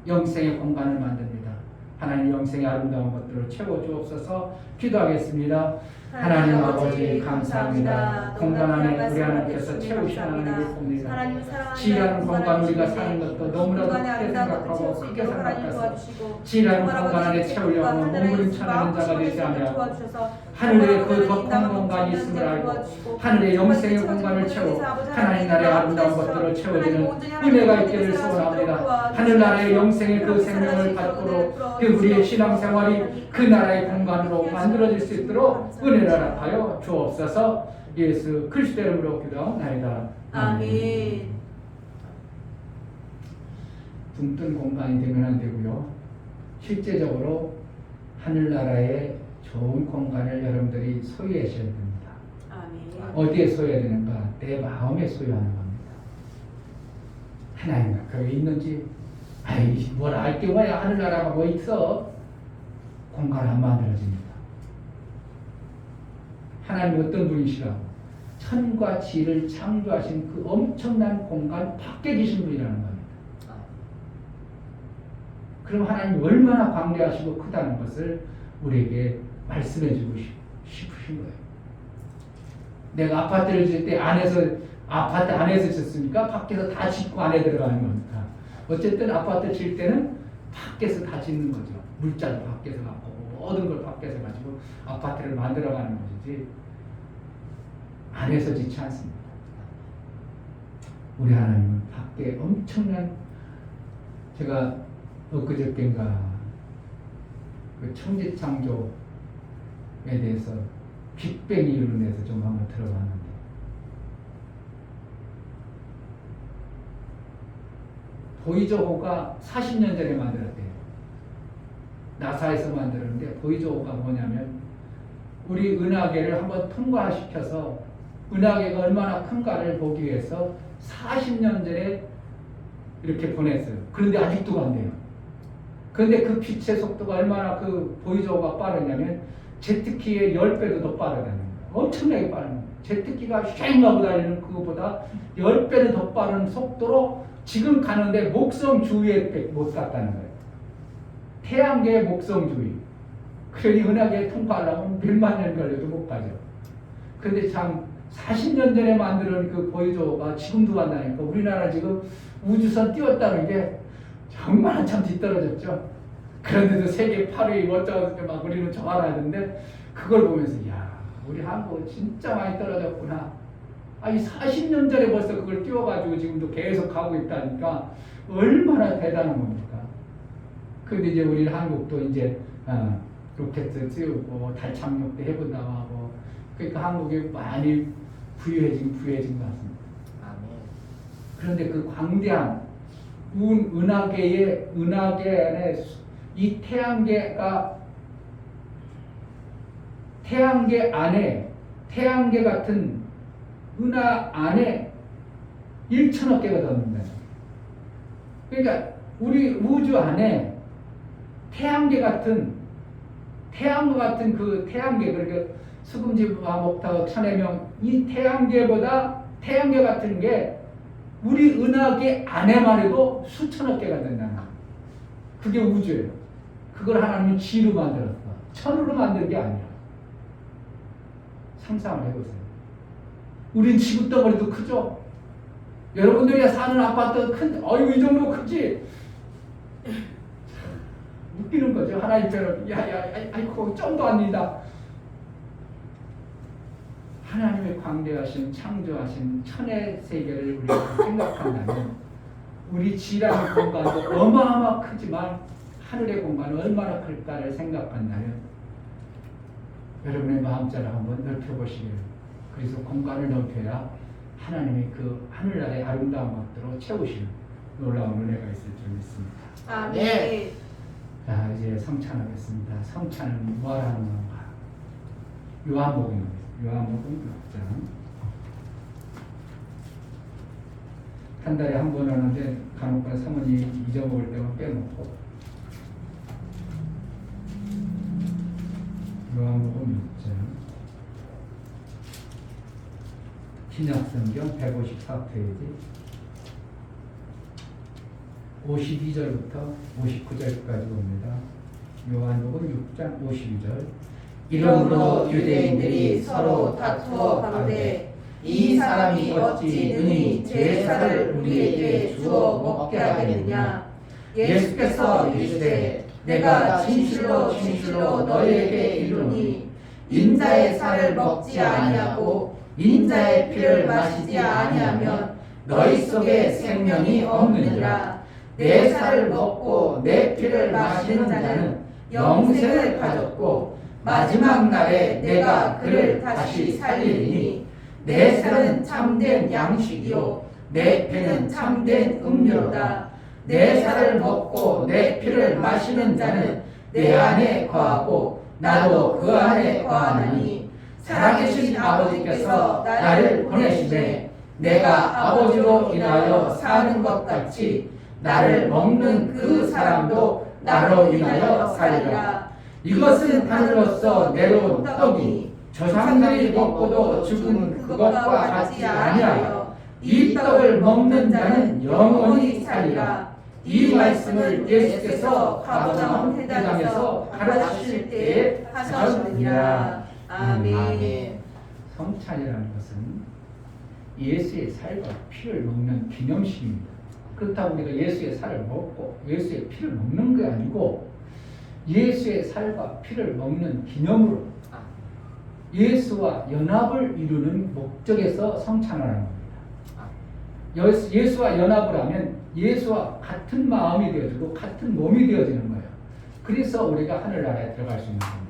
영생의 공간을 만듭니다. 하나님 영생의 아름다운 것들을 채워주옵소서. 기도하겠습니다. 하나님 아버지 감사합니다. 공간 안에 우리 하나님께서 채우신 하나님을 봅니다. 지혜라는 공간 우리가 사는 것도 너무나도 크게 생각하고 크게 생각해서 지혜라는 공간 안에 채우려고 몸부림쳐내는 자가 되지 않으며 하늘에 그 덕한 공간이 있음을 알고 하늘의 영생의 공간을 채워 하나님 나라의 아름다운 것들을 채워주는 은혜가 있기를 소원합니다. 하늘나라의 영생의 그 생명을 받도록 그 우리의 신앙생활이 그 나라의 공간으로 만들어질 수 있도록 은혜를 허락하여 주옵소서. 예수 그리스도 이름으로 기도하옵나이다. 아멘. 둥뜬 공간이 되면 안 되고요. 실제적으로 하늘나라의 좋은 공간을 여러분들이 소유하셔야 됩니다. 아멘. 어디에 소유해야 되는가? 내 마음에 소유하는 겁니다. 하나님과 거기 있는지 뭘 알게 뭐야 하늘나라가 뭐 있어? 공간 안 만들어집니다. 하나님 어떤 분이시라고? 천과 지를 창조하신 그 엄청난 공간 밖에 계신 분이라는 겁니다. 그럼 하나님이 얼마나 광대하시고 크다는 것을 우리에게 말씀해 주고 싶으신 거예요. 내가 아파트를 짓을 때 아파트 안에서 짓습니까? 밖에서 다 짓고 안에 들어가는 겁니까? 어쨌든 아파트 질 때는 밖에서 다 짓는 거죠. 물자도 밖에서 갖고 모든 걸 밖에서 가지고 아파트를 만들어가는 것이지 안에서 짓지 않습니다. 우리 하나님은 밖에 엄청난 제가 엊그저께인가 그 천지창조에 대해서 빅뱅 이론에서 좀 한번 들어봤는데 보이저호가 40년 전에 만들었대요. 나사에서 만들었는데 보이저호가 뭐냐면 우리 은하계를 한번 통과시켜서 은하계가 얼마나 큰가를 보기 위해서 40년 전에 이렇게 보냈어요. 그런데 아직도 간대요. 그런데 그 빛의 속도가 얼마나 그 보이저호가 빠르냐면 제트키의 10배도 더 빠르다는 거예요. 엄청나게 빠른 거예요. 제트키가 쉥 하고 다니는 그거보다 10배도 더 빠른 속도로 지금 가는데 목성 주위에 못 갔다는 거예요. 태양계의 목성 주위. 그러니 은하계에 통과하려면 몇만 년 걸려도 못 가죠. 그런데 참 40년 전에 만드는 그 보이저호가 지금도 간다니까 우리나라 지금 우주선 띄웠다는 게 정말 한참 뒤떨어졌죠. 그런데도 세계 8위 어쩌고 막 우리는 좋아하는데 그걸 보면서 야 우리 한국 진짜 많이 떨어졌구나. 아니 40년 전에 벌써 그걸 띄워가지고 지금도 계속 가고 있다니까 얼마나 대단한 겁니까? 근데 이제 우리 한국도 이제 로켓 띄우고 달 착륙도 해본다고 하고 그러니까 한국이 많이 부유해진 것 같습니다. 아멘. 그런데 그 광대한 은하계 안에 이 태양계 안에 태양계 같은 은하 안에 1천억 개가 더 있는 거예요. 그러니까 우리 우주 안에 태양과 같은 그 태양계, 그러니까 수금지와 목타 천해명 이 태양계 같은 게 우리 은하계 안에만 해도 수천억 개가 된다는 거예요. 그게 우주예요. 그걸 하나님은 지로 만들었어. 천으로 만든 게 아니야. 상상을 해보세요. 우린 지구 덩어리도 크죠? 여러분들이 사는 아파트가 이 정도 크지? 웃기는 거죠. 하나님처럼, 아이고, 좀도 안 된다. 하나님의 광대하신, 창조하신 천의 세계를 우리가 생각한다면, 우리 지라는 공간도 어마어마 크지만, 하늘의 공간은 얼마나 클까를 생각한다면, 여러분의 마음자를 한번 넓혀보시길. 그래서 공간을 넓혀야 하나님의 그 하늘나라의 아름다운 것들로 채우시는 놀라운 은혜가 있을 줄 믿습니다. 아멘. 자, 이제 성찬하겠습니다. 성찬은 뭐하는 건가? 요한복음입니다. 요한복음 6장. 한 달에 한 번 하는데 간혹가다 사모님이 잊어먹을 때만 빼놓고 요한복음 6장 신약성경 154페이지 52절부터 59절까지 봅니다. 요한복음 6장 52절. 이러므로 유대인들이 서로 다투어 가로되 이 사람이 어찌 능히 제사를 우리에게 주어 먹게 하겠느냐. 예수께서 이르시되 내가 진실로 진실로 너희에게 이르노니 인자의 살을 먹지 아니하고 인자의 피를 마시지 아니하면 너희 속에 생명이 없느니라. 내 살을 먹고 내 피를 마시는 자는 영생을 가졌고 마지막 날에 내가 그를 다시 살리리니 내 살은 참된 양식이요 내 피는 참된 음료로다. 내 살을 먹고 내 피를 마시는 자는 내 안에 거하고 나도 그 안에 거하나니 살아계신 아버지께서 나를 보내시되 내가 아버지로 인하여 사는 것 같이 나를 먹는 그 사람도 나로 인하여 살리라. 이것은 하늘로서 내려온 떡이 조상들이 먹고도 죽은 그것과 같지 아니하여 이 떡을 먹는 자는 영원히 살리라. 이 말씀을 예수께서 가버나움 회당에서 가르치실 때에 하셨느니라. 아멘. 성찬이라는 것은 예수의 살과 피를 먹는 기념식입니다. 그렇다고 우리가 예수의 살을 먹고 예수의 피를 먹는 게 아니고 예수의 살과 피를 먹는 기념으로 예수와 연합을 이루는 목적에서 성찬을 하는 겁니다. 예수와 연합을 하면 예수와 같은 마음이 되어지고 같은 몸이 되어지는 거예요. 그래서 우리가 하늘나라에 들어갈 수 있는 겁니다.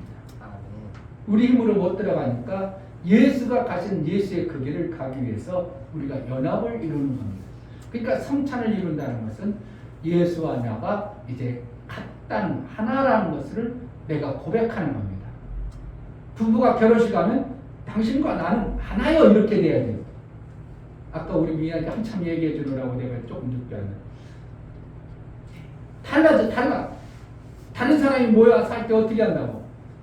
우리 힘으로 못 들어가니까 예수가 가신 예수의 그 길을 가기 위해서 우리가 연합을 이루는 겁니다. 그러니까 성찬을 이룬다는 것은 예수와 나가 이제 같다는 하나라는 것을 내가 고백하는 겁니다. 부부가 결혼식 하면 당신과 나는 하나요 이렇게 돼야 돼요. 아까 우리 미아한테 한참 얘기해 주느라고 내가 조금 늦게 왔네. 달라. 다른 사람이 모여 살 때 어떻게 한다고?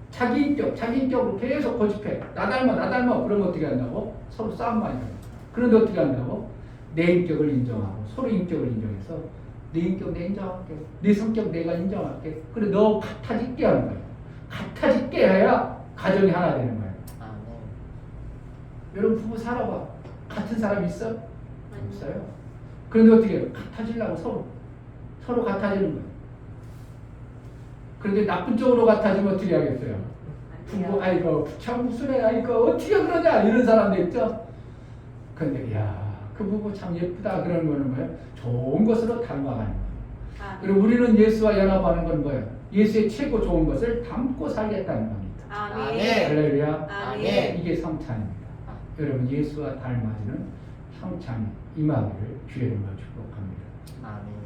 자기 인격으로 계속 고집해. 나 닮아. 그러면 어떻게 한다고? 서로 싸움 많이 해요. 그런데 어떻게 한다고? 내 인격을 인정하고 서로 인격을 인정해서 내 인격 내가 인정할게. 내 성격 내가 인정할게. 그래 너 같아짓게 하는 거예요. 같아짓게 해야 가정이 하나 되는 거예요. 여러분 부부 살아봐. 같은 사람 있어? 없어요. 그런데 어떻게 해요? 같아지려고 서로 같아지는 거예요. 그런데 나쁜 쪽으로 같아지면 어떻게 하겠어요? 부부 아이고 참 무슨 애 아이고 어떻게 그러냐 이런 사람도 있죠. 근데 그 부부 참 예쁘다 그러는 거는 뭐예요? 좋은 것으로 닮아가는 거예요. 그리고 우리는 예수와 연합하는 건 뭐예요? 예수의 최고 좋은 것을 담고 살겠다는 겁니다. 아멘. 할렐루야. 아멘. 이게 성찬입니다. 여러분 예수와 닮아지는 성찬이 임하기를 주의 이름으로 축복합니다. 아멘.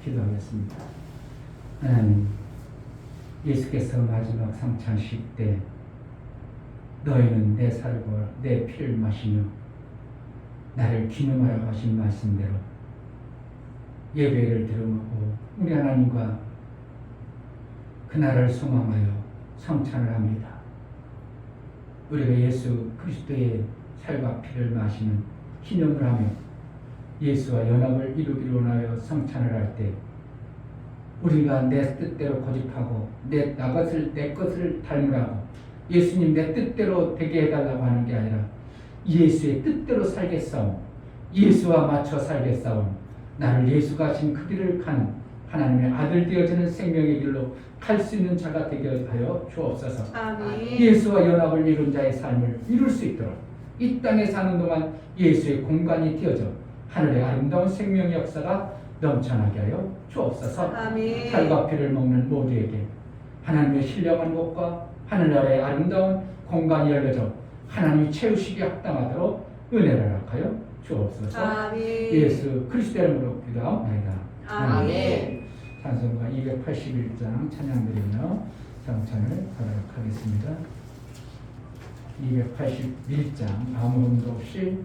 기도하겠습니다. 하나님, 예수께서 마지막 성찬식 때 너희는 내 살과 내 피를 마시며 나를 기념하라고 하신 말씀대로 예배를 드림하고 우리 하나님과 그날을 소망하여 성찬을 합니다. 우리가 예수 그리스도의 살과 피를 마시는 기념을 하며 예수와 연합을 이루기를 원하여 성찬을 할 때 우리가 내 뜻대로 고집하고 나 것을 닮으라고 예수님 내 뜻대로 되게 해달라고 하는 게 아니라 예수의 뜻대로 살겠사오, 예수와 맞춰 살겠사오, 나를 예수가 하신 그 길을 가는 하나님의 아들 되어지는 생명의 길로 갈 수 있는 자가 되게 하여 주옵소서. 아멘. 예수와 연합을 이룬 자의 삶을 이룰 수 있도록 이 땅에 사는 동안 예수의 공간이 되어져 하늘의 아름다운 생명의 역사가 넘쳐나게 하여 주옵소서. 아멘. 살과 피를 먹는 모두에게 하나님의 신령한 곳과 하늘 아래의 아름다운 공간이 열려져 하나님이 채우시기 합당하도록 은혜를 허락하여 주옵소서. 아멘. 예수 그리스도의 이름으로 기도하옵나이다. 아멘. 찬송가 281장 찬양 드리며 성찬을 하도록 하겠습니다. 281장 아무 음도 없이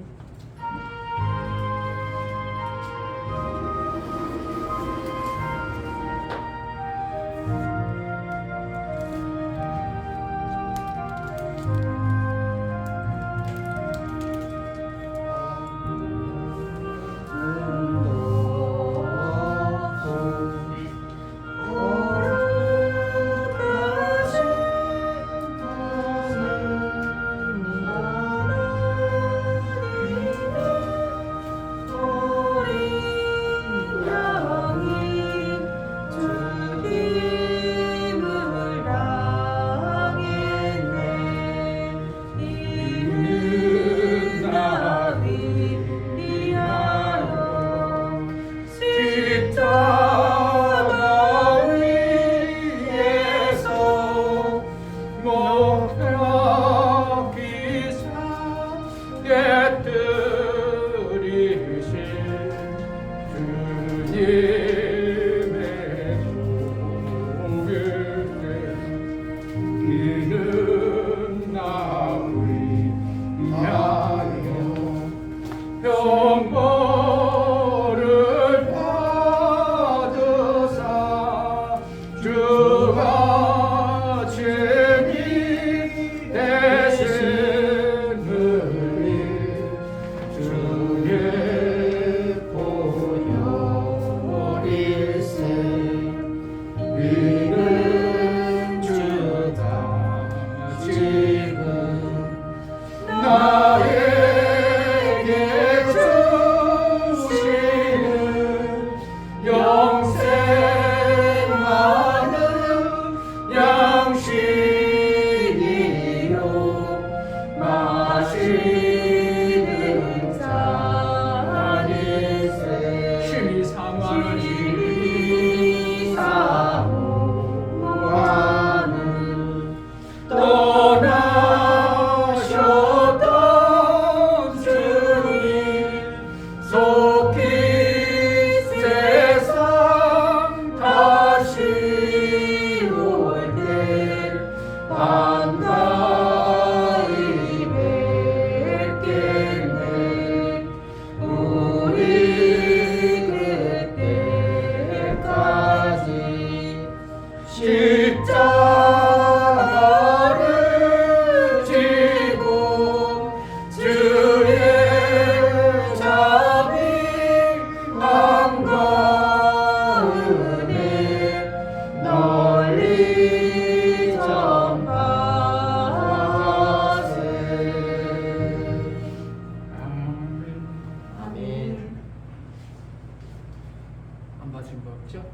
맞은 거 없죠?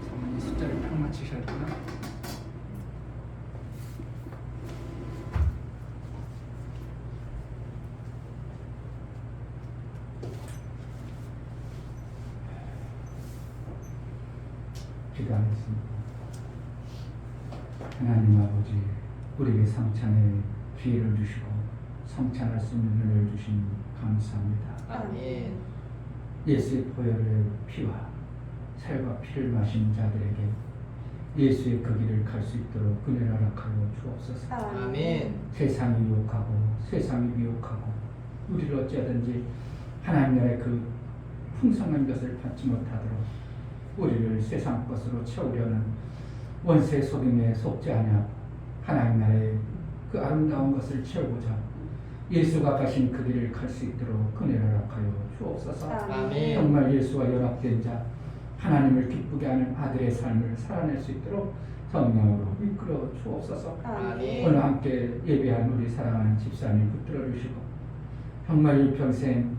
사모님 숫자를 딱 맞추셔야 되나? 기도하겠습니다. 하나님 아버지, 우리에게 성찬의 기회를 주시고 성찬할 수 있는 은혜를 주신 감사합니다. 아멘. 예수의 보혈의 피와 살과 피를 마신 자들에게 예수의 그 길을 갈 수 있도록 은혜를 허락하여 주옵소서. 아멘. 세상이 유혹하고 세상이 미혹하고 우리를 어찌하든지 하나님 나라의 그 풍성한 것을 받지 못하도록 우리를 세상 것으로 채우려는 원수의 속임에 속지 아니하고 하나님 나라의 그 아름다운 것을 채우고자 예수가 가신 그 길을 갈 수 있도록 은혜를 허락하여 주옵소서. 아멘. 정말 예수와 연합된 자 하나님을 기쁘게 하는 아들의 삶을 살아낼 수 있도록 성령으로 이끌어 주옵소서. 아멘. 오늘 함께 예배한 우리 사랑하는 집사님 붙들어 주시고 정말 일평생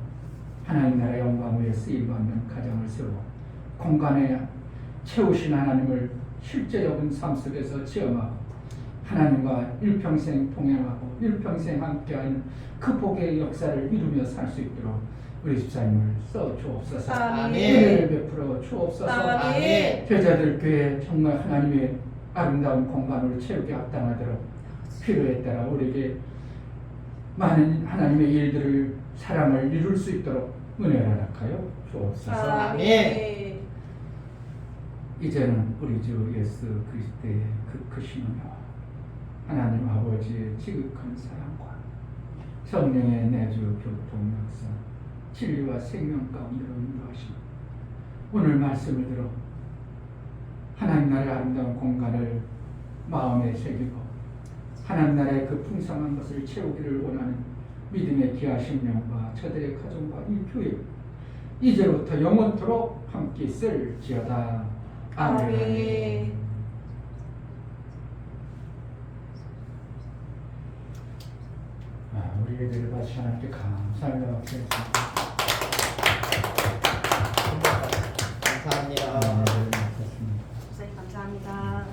하나님 나라의 영광 위에 쓰임받는 가정을 세워 공간에 채우신 하나님을 실제적인 삶 속에서 체험하고 하나님과 일평생 동행하고 일평생 함께하는 그 복의 역사를 이루며 살 수 있도록 우리 집사님을 써 주옵소서. 아멘. 은혜를 베풀어 주옵소서. 아멘. 제자들 교회 정말 하나님의 아름다운 공간으로 채우게 합당하도록 필요에 따라 우리에게 많은 하나님의 일들을 사랑을 이룰 수 있도록 은혜를 허락하여 주옵소서. 아멘. 이제는 우리 주 예수 그리스도의 그 크신 은혜와 하나님 아버지의 지극한 사랑과 성령의 내주 교통 역사 진리와 생명 가운데로 인도하시고 오늘 말씀을 들어 하나님 나라의 아름다운 공간을 마음에 새기고 하나님 나라의 그 풍성한 것을 채우기를 원하는 믿음의 귀하신 영과 저들의 가정과 이 교회 이제부터 영원토록 함께 있을지어다. 아멘. 우리 애들 같이 하나님께 감사를 드리겠습니다. 감사합니다. 네, 감사합니다.